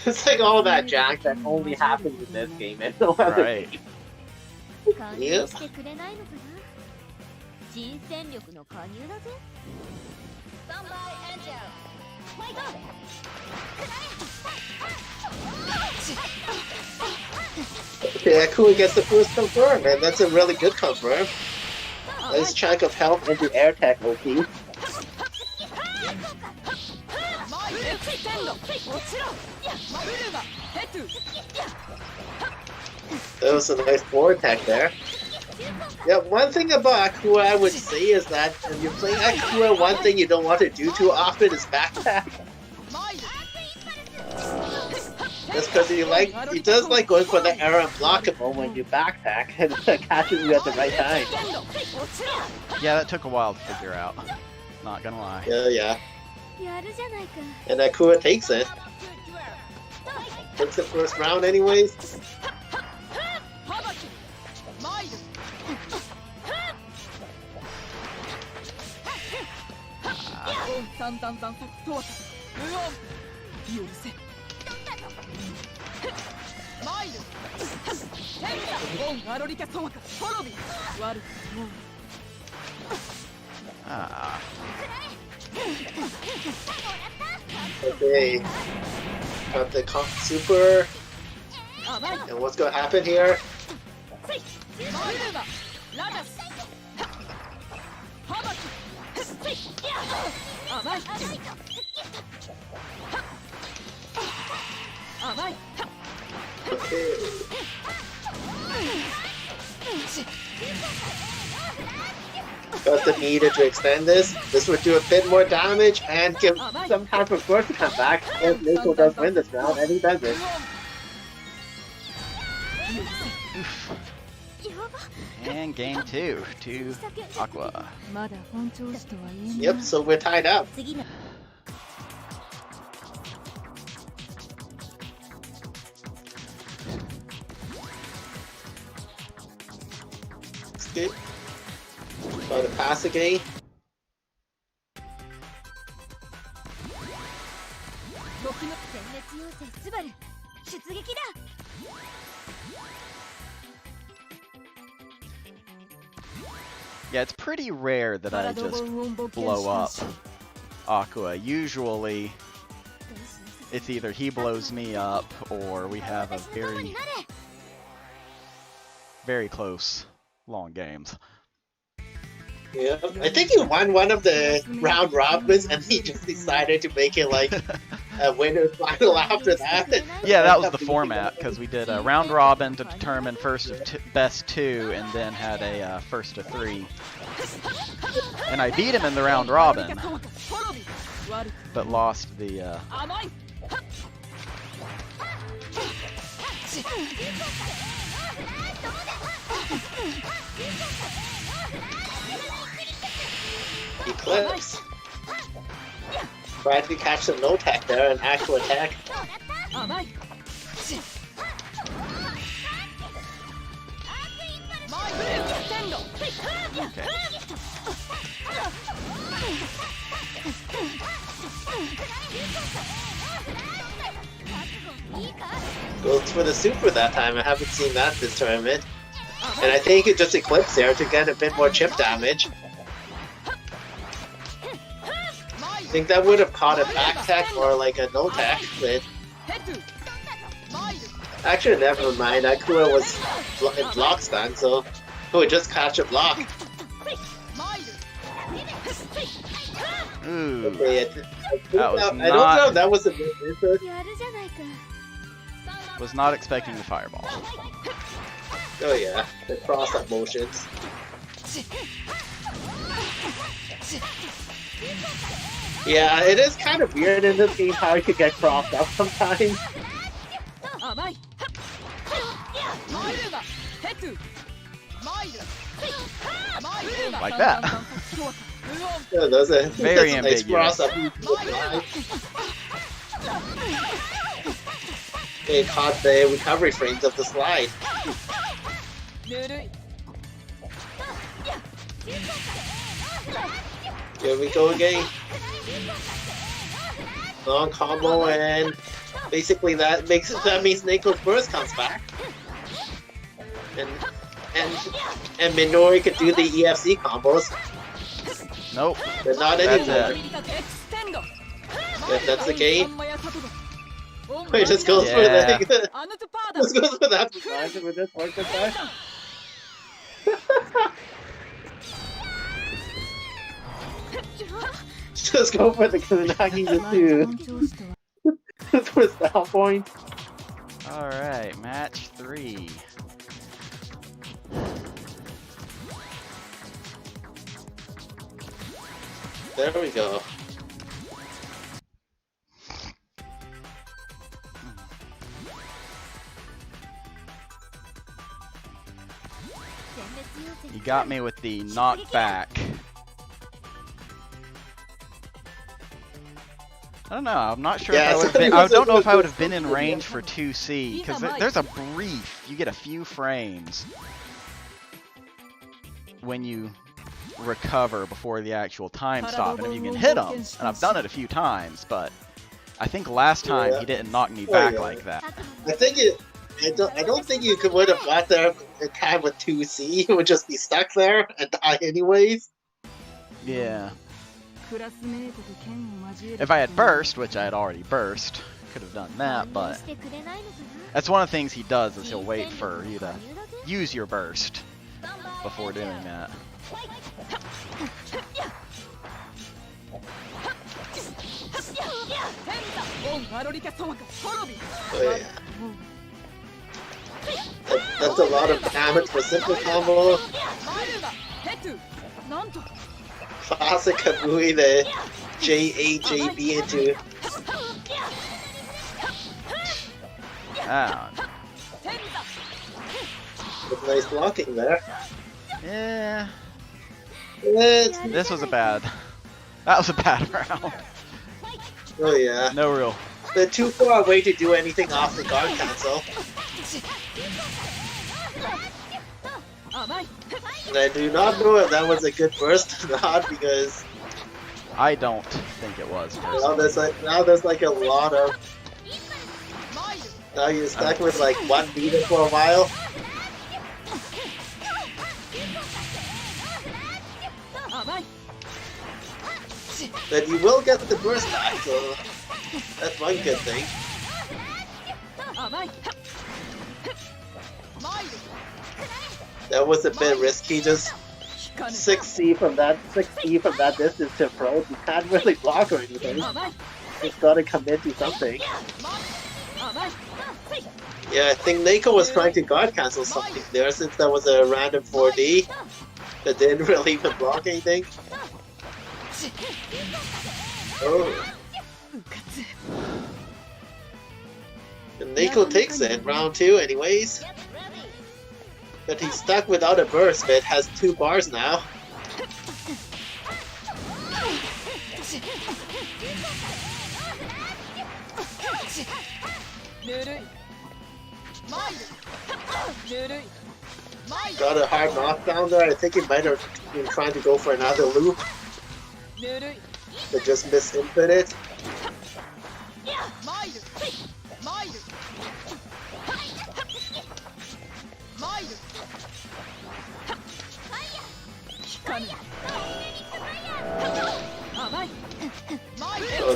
It's like all that jack that only happens in this game and no other Right. game. Yep. Okay, Akane gets the first confirm, and that's a really good confirm. Nice chunk of health into air tech OP. That was a nice forward attack there. Yeah, one thing about Akua I would say is that if you're playing Akua, one thing you don't want to do too often is backpack. That's because he does like going for the error unblockable when you backpack and it catches you at the right time. Yeah, that took a while to figure out. Not gonna lie. Yeah. And Akua takes it. Takes the first round anyways. Okay. Got the super. And what's gonna happen here? Okay. Got the needed to extend this. This would do a bit more damage and give some time for Burst to come back if Neko does win this round, and he does it. And game 2 to Aqua. Yep, so we're tied up. Escape. Got to pass again. Yeah, it's pretty rare that I just blow up Aqua. Usually, it's either he blows me up or we have a very close long games. Yeah, I think he won one of the round robins and he just decided to make it like a winner's final after that. Yeah, that was the format, because we did a round robin to determine best two and then had a first of 3. And I beat him in the round robin, but lost the... Eclipse. Tried to catch some no tech there, an actual attack. Okay. Goes for the super that time. I haven't seen that this tournament. And I think it just Eclipse there to get a bit more chip damage. I think that would have caught a back tech or like a no tech, but... Actually, never mind. Akua was in block stun, so it would just catch a block. Ooh. Okay, That was I don't know if that was a bit different. Was not expecting the fireball. Oh yeah, the cross-up motions. Yeah, it is kind of weird in this game how you could get crossed up sometimes. Like that. Yeah, that's a Very that's a nice ambiguous. cross-up. It caught the recovery frames of the slide. Here we go again. Long combo, and basically that means Neko's burst comes back. And Minori could do the EFC combos. Nope. But not That's anymore. it. If that's the game. Wait, just goes for Yeah. the just goes for that with this one time. Just go for the Kusanagi just for style point. Alright, match 3. There we go. You got me with the knockback. I don't know. I'm not sure Yeah, if I would have been. I don't know if I would have been in range for 2C, because there's a brief. You get a few frames when you recover before the actual time stop, and if you can hit them, and I've done it a few times, but I think last time he didn't knock me back like that. I think I don't think you would have got there in time with 2C. You would just be stuck there and die anyways. Yeah. If I had burst, which I had already burst, Could have done that, but that's one of the things he does is he'll wait for you to use your burst before doing that. Oh, yeah. That's a lot of damage for simple combo. Classic Kamui, the JAJB into. Ah. With nice blocking there. Yeah. That was a bad round. Oh yeah. No real. They're too far away to do anything off the guard cancel. And I do not know if that was a good burst or not, because I don't think it was. now there's like a lot of. Now you're stuck with like 1 meter for a while. But you will get the burst back, so that's one good thing. That was a bit risky, just 6C from that distance to approach. You can't really block or anything. Just gotta commit to something. Yeah, I think Neko was trying to guard cancel something there, since that was a random 4D that didn't really even block anything. Oh. And Neko takes it, round 2 anyways. But he's stuck without a burst, but has 2 bars now. Got a hard knockdown there. I think he might have been trying to go for another loop, but just misinput it. Oh,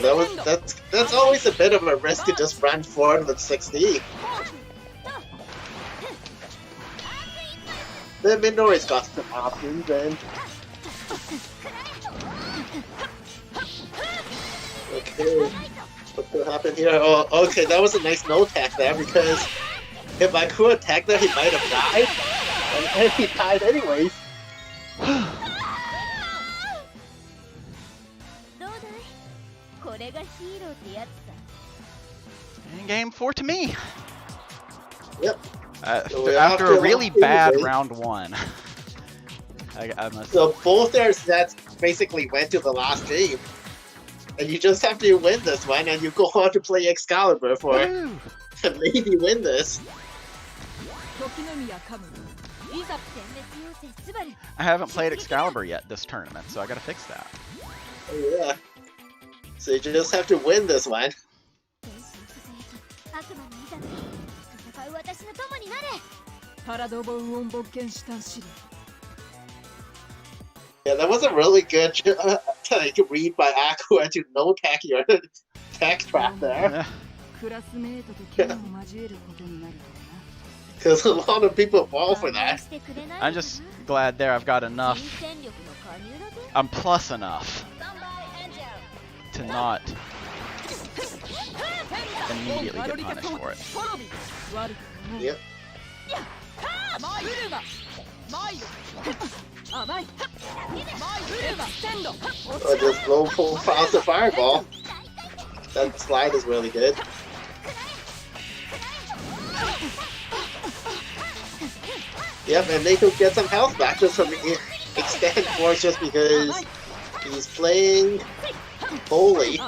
that's always a bit of a risk to just run forward with 6D. The Minori's got some options, and okay, what will happen here? Oh, okay, that was a nice no tech there, because if I could attack there, he might have died, and he died anyways. And game 4 to me. Yep. After a really bad round 1. I must... So both their sets basically went to the last game. And you just have to win this one, and you go on to play Excalibur for to maybe win this. I haven't played Excalibur yet this tournament, so I gotta fix that. Oh yeah. So you just have to win this one. Yeah, that was a really good read by Aqua to no tech your tech trap there. Because a lot of people fall for that. I'm just glad there I've got enough. I'm plus enough to not immediately get punished for it. Yep. Oh, just low profile to fireball. That slide is really good. Yep, and they could get some health back just from the extend force just because he's playing holy.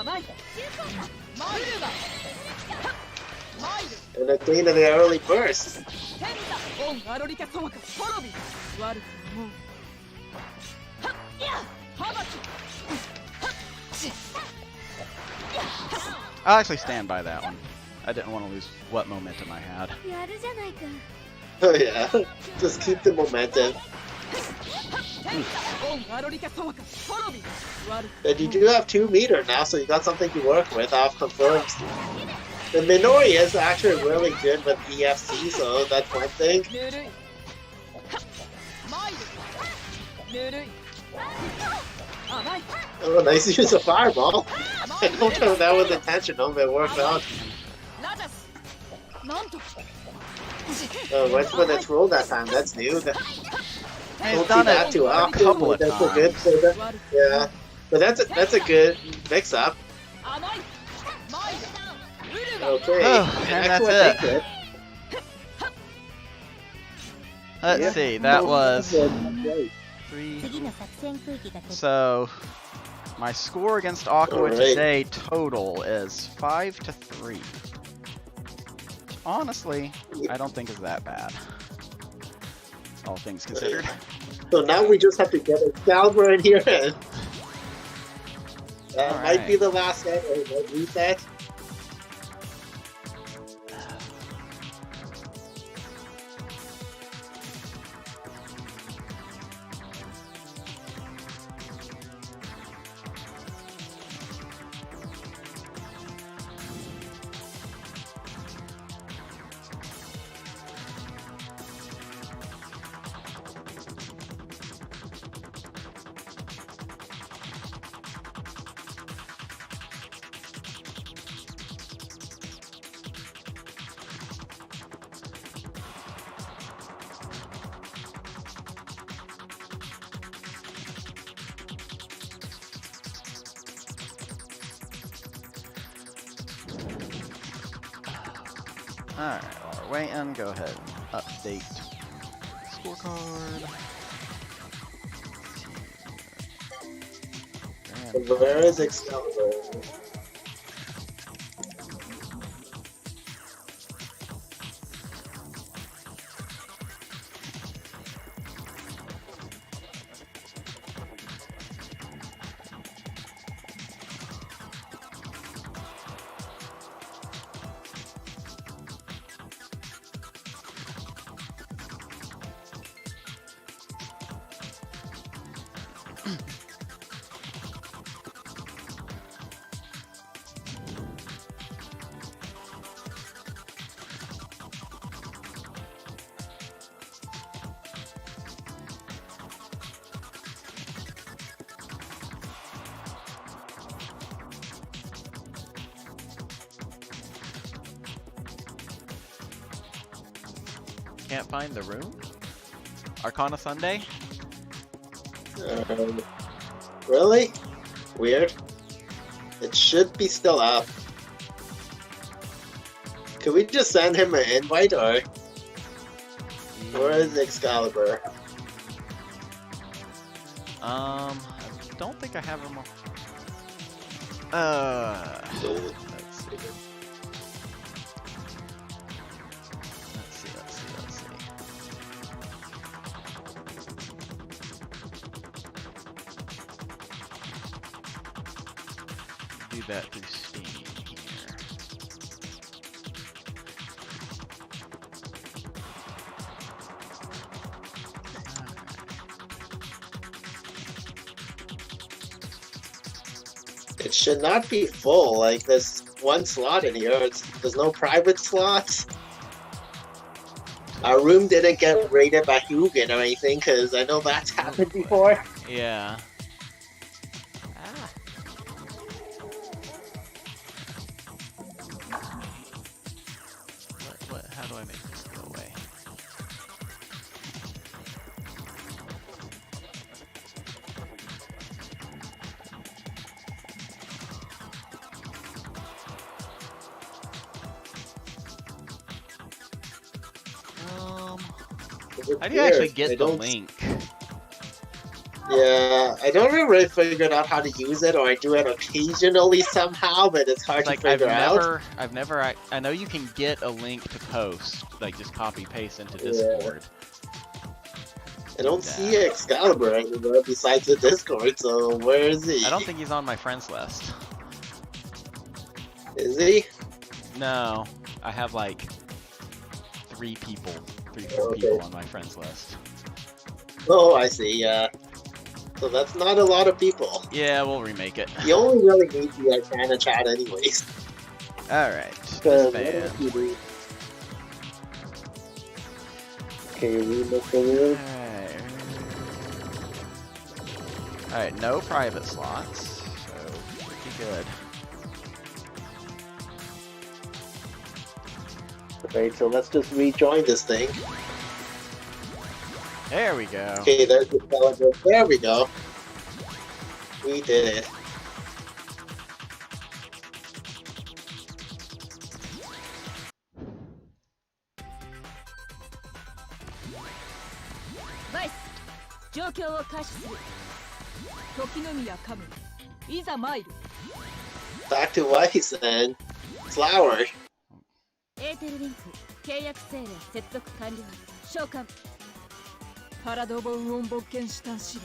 And a clean of the early burst. I'll actually stand by that one. I didn't want to lose what momentum I had. Oh yeah, just keep the momentum. And you do have 2 meter now, so you got something to work with off confirms. The Minori is actually really good with EFC, so that's one thing. Oh, nice use of fireball. I don't know if that was intentional, but it worked out. Oh, what's when it's rolled that time? That's new. Don't see that too often. Couple of That's a good. Yeah, but that's a good mix-up. Okay, Oh, and that's it. Let's see, that was 3. So, my score against Aqua today total is 5-3. Honestly, I don't think it's that bad. All things considered. So now we just have to get Excalibur in here, and that might be the last set or the reset. Alright, while we're waiting, go ahead and update scorecard. Where is Excalibur? Can't find the room? Arcana Sunday? Really? Weird. It should be still up. Could we just send him an invite, or where is Excalibur? I don't think I have him on. Let's see. Let's see. Do that through Steam here. It should not be full. Like, there's one slot in here. There's no private slots. Our room didn't get raided by Hugin or anything, because I know that's happened before. Yeah. How do I make this go away? How do you actually get the link? Yeah, I don't really figured out how to use it, or I do it occasionally somehow, but it's hard to figure out. I know you can get a link to post, like just copy paste into Discord. I don't see Excalibur anywhere besides the Discord, so where is he? I don't think he's on my friends list. Is he? No, I have like 4 people on my friends list. Oh, I see, yeah. So that's not a lot of people. Yeah, we'll remake it. You only really need the Arcana chat anyways. Alright. this Because what band. else you do? Okay, remove the room. Alright, no private slots, so pretty good. Okay, so let's just rejoin this thing. There we go. Okay, there's the calendar. There we go. We did it. Weiss 状況を開始する時の宮カムイいざ参る Back to Weiss and Flower. エーテルリンク契約命令接続完了召喚パラドボウオンボッケンシュタン指令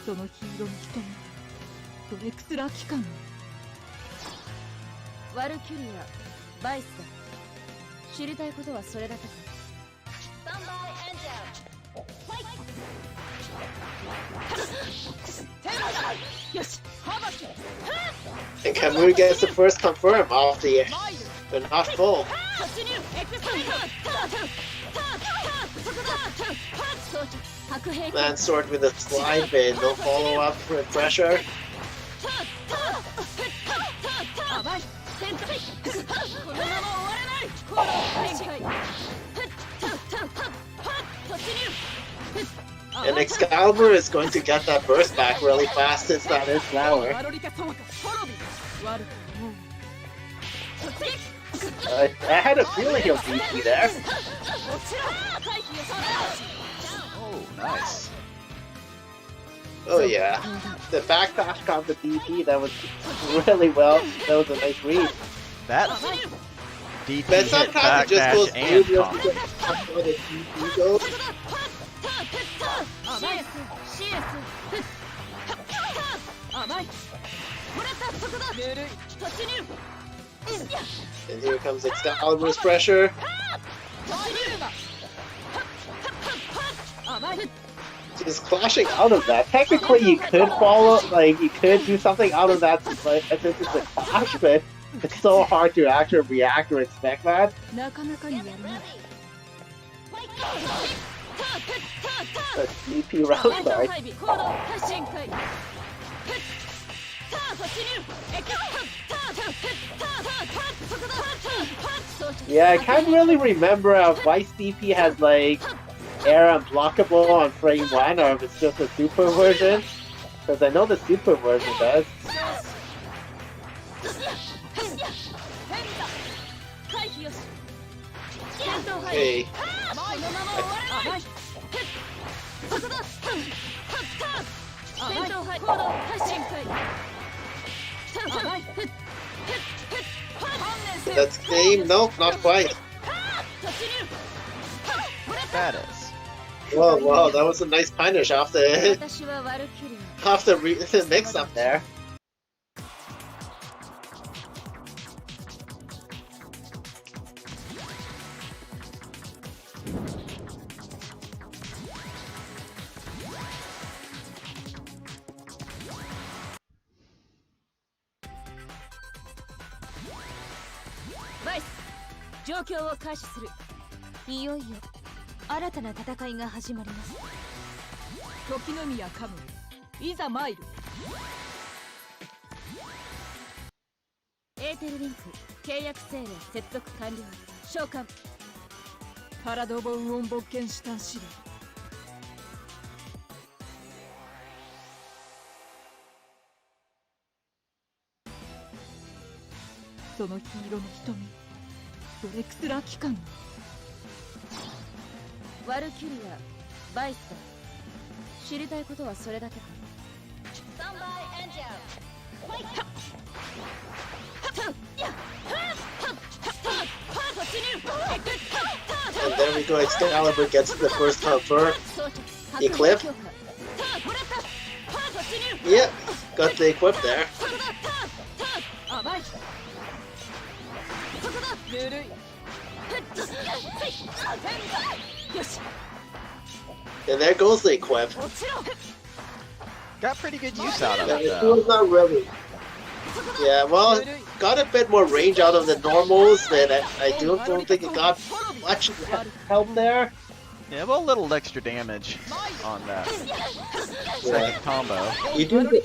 そのヒーローの瞳ドレクスラー機関ワルキュリアバイスだ知りたいことはそれだけだスタンバイエンジェルファイトよしハバキ And Kamui gets the first confirm off the but not full. Man sword with a slide bin, no follow up for pressure. And Excalibur is going to get that burst back really fast since that is Flower. I had a feeling he'll beat me there. Oh, nice. Oh yeah. The backdash on the DP, that was really well. That was a nice read. That DP But hit sometimes it just goes backdash and through combo. just where the DP goes. And here comes Excalibur's pressure. Just clashing out of that. Technically, you could follow, like, you could do something out of that, but since it's a clash, but it's so hard to actually react or expect that. That's DP round start. Yeah, I can't really remember if Weiss DP has like air unblockable on frame 1 or if it's just a super version. Because I know the super version does. Okay. That's game? Nope, not quite. That is. Whoa, whoa, that was a nice punish off the mix up there. Weiss 状況を開始するいよいよ新たな戦いが始まります時の宮カムいざ参るエーテルリンク契約命令接続完了召喚パラドボウオンボッケンシュタン指令そのヒーローの瞳ドレクスラー機関ワルキュリアバイスだ知りたいことはそれだけかスタンバイエンジェルファイト And there we go, Excalibur gets the first confirm. Equip. Yep, got the equip there. And there goes the equip. Got pretty good use out of Yeah, it, it though. was not really. Yeah, well, got a bit more range out of the normals, and I don't think it got much help there. Yeah, well, a little extra damage on that second combo. You do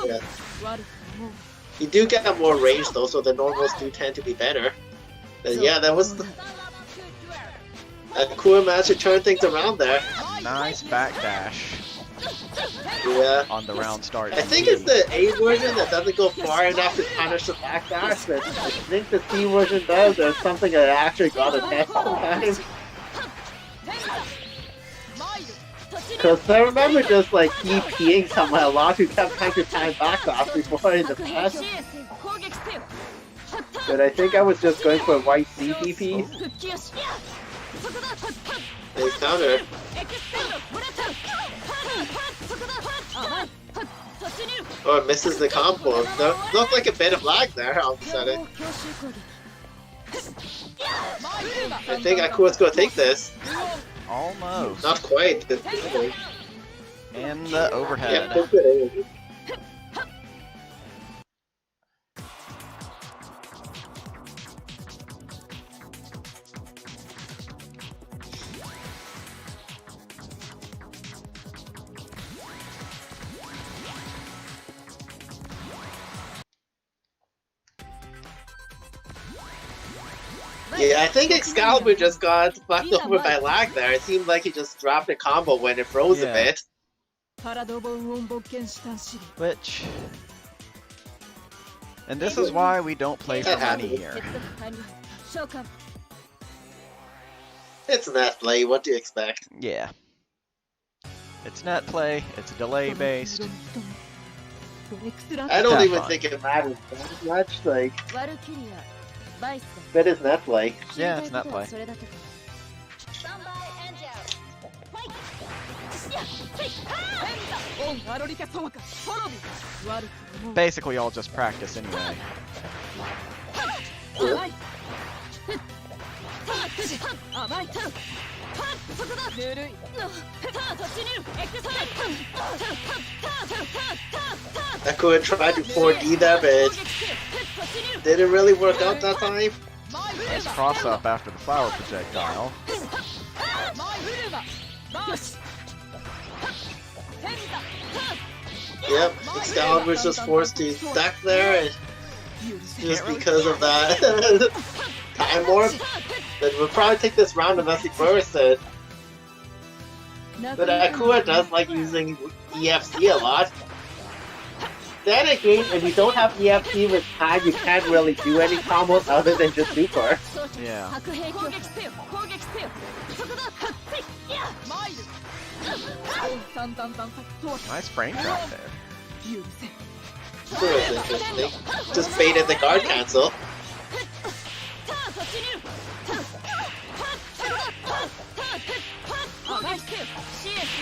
yeah. You do get more range though, so the normals do tend to be better. And yeah, that was a cool match to turn things around there. Nice backdash Yeah. on the round start. I think it's the A version that doesn't go far enough to punish the backdash, but I think the C version does. There's something that I actually got a test sometimes. Because I remember just like DPing someone a lot who kept trying to time back off before in the past. But I think I was just going for white C DP. Nice counter. Oh, it misses the combo. Looked like a bit of lag there all of a sudden. I think Akua's gonna take this. Almost. Not quite. And the overhead. Yeah, puts it in. Yeah, I think Excalibur just got fucked over by lag there. It seemed like he just dropped a combo when it froze a bit. Which... And this is why we don't play for money here. It's Netplay, what do you expect? Yeah. It's Netplay, it's delay based. I don't Have even fun. think it matters that much, like... But it's Netplay. Yeah, it's Netplay. Basically, I'll just practice anyway. Akua tried to 4D that, but didn't really work out that time. Nice cross up after the flower projectile. Yep, Excalibur's just forced to duck there, and just because of that time warp. But we'll probably take this round unless he bursts it. But Akua does like using EFC a lot. Then again, if you don't have EFC with time, you can't really do any combos other than just super. Yeah. Nice frame trap there. That was interesting. Just baited the guard cancel.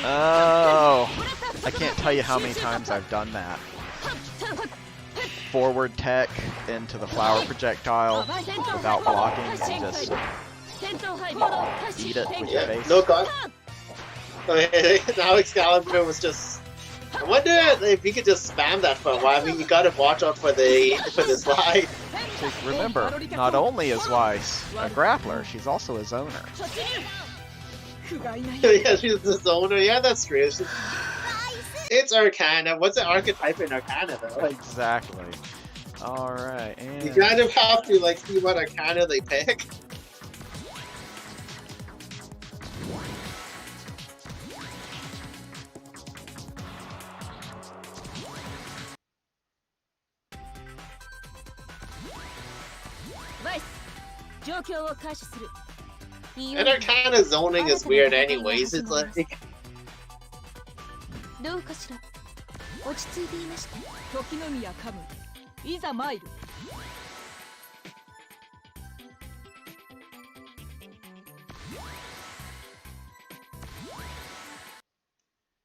Oh, I can't tell you how many times I've done that. Forward tech into the flower projectile without blocking and just eat it with your face. No guard. Okay, now Excalibur was just... I wonder if you could just spam that for a while. I mean, you gotta watch out for the slide. Remember, not only is Weiss a grappler, she's also a zoner. Yeah, she's the zoner. Yeah, that's true. It's Arcana. What's the archetype in Arcana, though? Like, Exactly. Alright, and... you kind of have to, like, see what Arcana they pick. And Arcana zoning is weird anyways. It's like...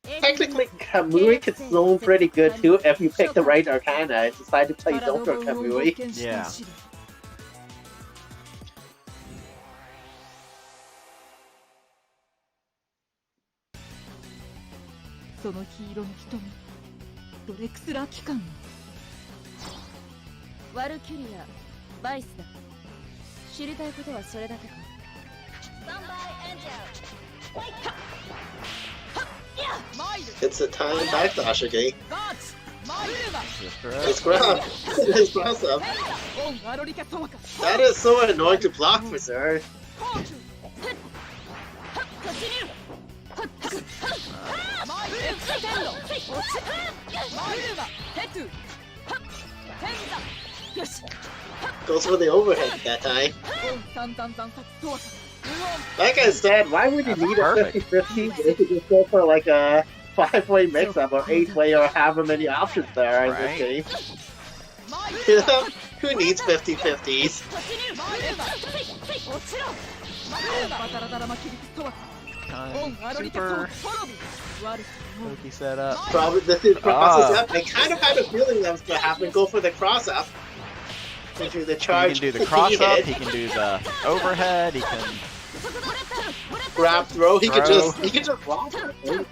Technically, Kamui could zone pretty good too if you pick the right Arcana and decide to play zone for Kamui. Yeah. その黄色の瞳ドレクスラー機関ワルキュリアバイスだ知りたいことはそれだけかスタンバイエンジェル It's a time backdash again. ガーチマイルバ It's grab. It's cross up. オンアロリカ様か That is so annoying to block for sir. マイルエクステンドマイルバヘトゥテンザよし Goes for the overhead that time. オンタンタンタンタトワサ Like I said, why would you That's need a perfect. 50-50? They could just go for like a 5-way mix-up or 8-way or however many options there are in Right. this game. You know, who needs 50-50s? マイルバ落ちろマイルババタラダラマキリクトワオン Kind ア of ロリカ様 super トロビ悪く pokey setup. Probably this is crosses up. I kind of had a feeling that was going to happen. Go for the cross-up. Into the He charge. can do the cross up, hit, he can do the overhead, he can grab throw. He could Throw. just walk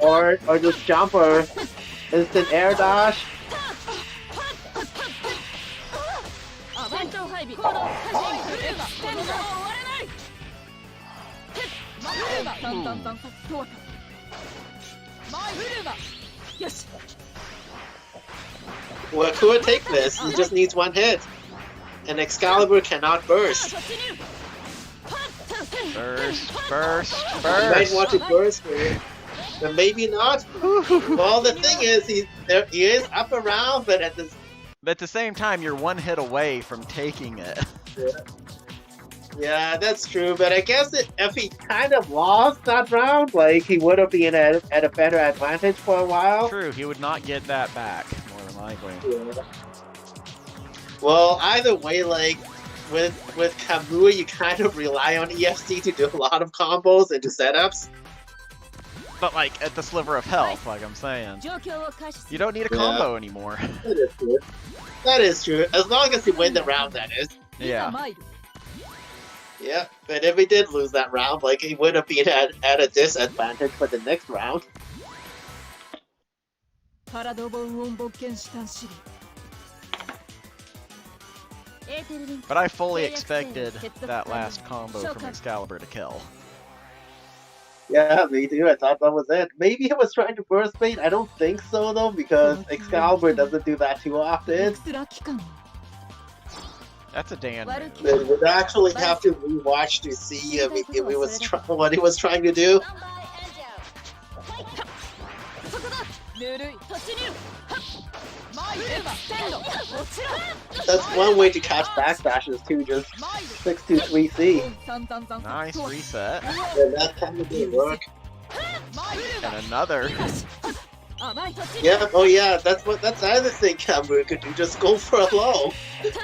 or just jump or instant air dash. 戦闘配備行動始めエクステンド終われないマイルバタンタンタンタトワカマイルバよし Well, who would take this? He just needs one hit. And Excalibur cannot burst. burst, burst, You might burst. want to burst here. But maybe not. Well, the thing is, he is up around, but at this... But at the same time, you're one hit away from taking it. Yeah, that's true. But I guess if he kind of lost that round, like, he would have been at a better advantage for a while. True, he would not get that back, more than likely. Yeah. Well, either way, like, with Kamui, you kind of rely on EFC to do a lot of combos and do setups. But like, at the sliver of health, like I'm saying. 状況を開始す You る don't need a combo anymore. That is true. That is true. As long as you win the round, that is. いざ Yeah. マイル Yeah, but if he did lose that round, like, he would have been at a disadvantage for the next round. パラドボンオンボッケンシュタンシリ エーテルリンク But I fully expected that last combo from Excalibur to kill. Yeah, me too. I thought that was it. Maybe he was trying to burst bait. I don't think so, though, because Excalibur doesn't do that too ドレ often. クスラー機関 That's a Dan move. But we'd actually have to rewatch to see if he was what he was trying to do. スタンバイエンジェル ぬるい突入マイルバテンド落ちろ That's one way to catch backdashes too, just マイル 6-2-3C. タンタンタン Nice トワ reset. And that kind of didn't work. マイルバ And another. 甘い突入 Yeah, oh yeah, that's the other thing Kamui could do, just go for a low.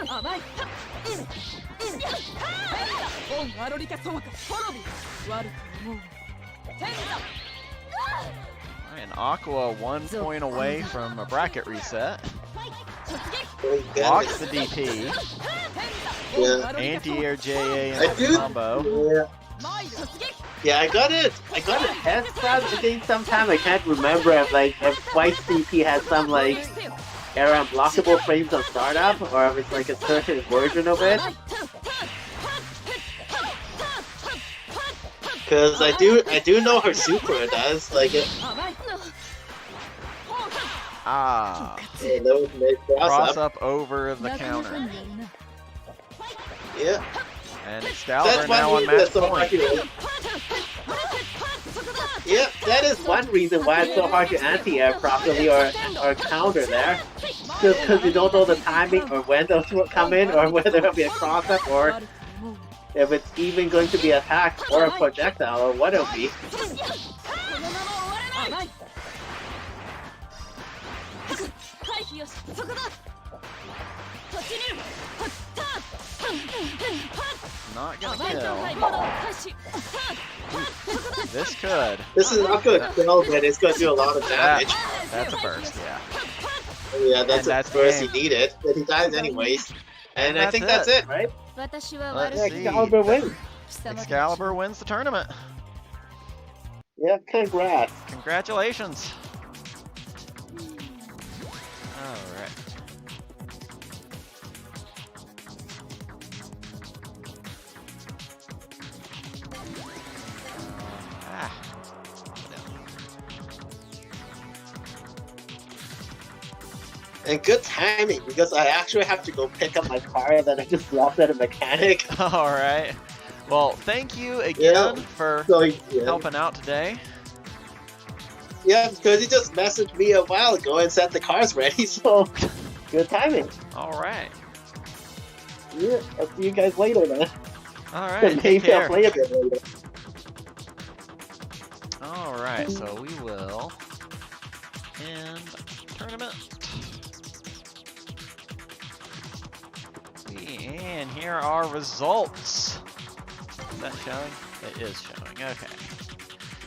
甘いオンアロリカ様か滅び悪く思うテンザ And Aqua 1 point away from a bracket reset. Really good. Blocks the DP. Yeah. Anti-air JA I in the do- combo. Yeah. Yeah, I got it test that again sometime. I can't remember if Weiss CP has some like error unblockable frames on startup, or if it's like a certain version of it. Because I do know her super does like it. Ah. Yeah, that was nice Cross cross up. up over the counter. Yeah, And Excalibur that's now one on reason match it's so hard point. to. Yeah, that is one reason why it's so hard to anti-air properly or counter there. Just because you don't know the timing or when those will come in, or whether it'll be a cross-up, or if it's even going to be attack or a projectile, or what it'll be. 甘い 回避よしそこだ突入 Not gonna 戦闘配 kill. 備行動開始 This could. This is not good kill, but it's going to do a lot of That, damage. that's a burst, yeah. Yeah, that's And the that's first he game. needed, but he dies anyways. And I That's think that's it, right? 私は Let's 悪 see. い Excalibur wins. 貴様たち Excalibur wins the tournament. Yeah, congrats. Congratulations. And good timing, because I actually have to go pick up my car and then I just dropped at a mechanic. Alright. Well, thank you again for helping out today. Yeah, because he just messaged me a while ago and said the car's ready, so good timing. Alright. Yeah, I'll see you guys later then. Alright, take Maybe I'll care. play a bit later. Alright, so we will end tournament. And here are results. Is that showing? It is showing, okay.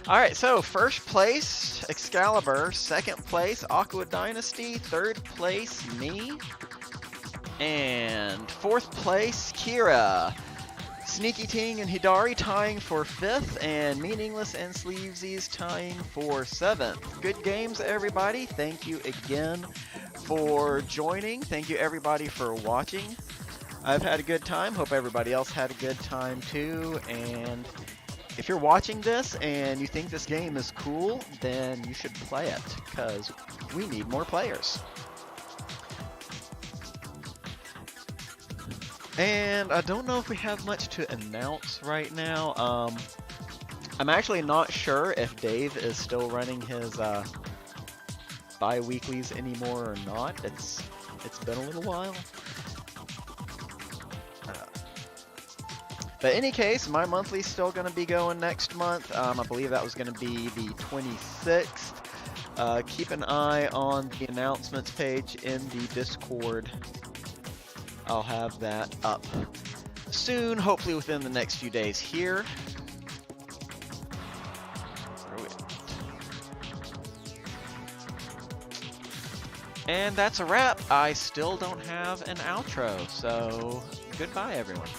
Alright, so first place, Excalibur. Second place, Akuadynasty. Third place, me. And fourth place, Kira. SNEAKYTING and Hidari tying for 5th, and Meaningless and Sleevesies tying for 7th. Good games, everybody. Thank you again for joining. Thank you, everybody, for watching. I've had a good time. Hope everybody else had a good time, too. And if you're watching this and you think this game is cool, then you should play it, because we need more players. And I don't know if we have much to announce right now. I'm actually not sure if Dave is still running his bi-weeklies anymore or not. It's been a little while. But in any case, my monthly's still going to be going next month. I believe that was going to be the 26th. Keep an eye on the announcements page in the Discord. I'll have that up soon, hopefully within the next few days here. And that's a wrap. I still don't have an outro, so goodbye everyone.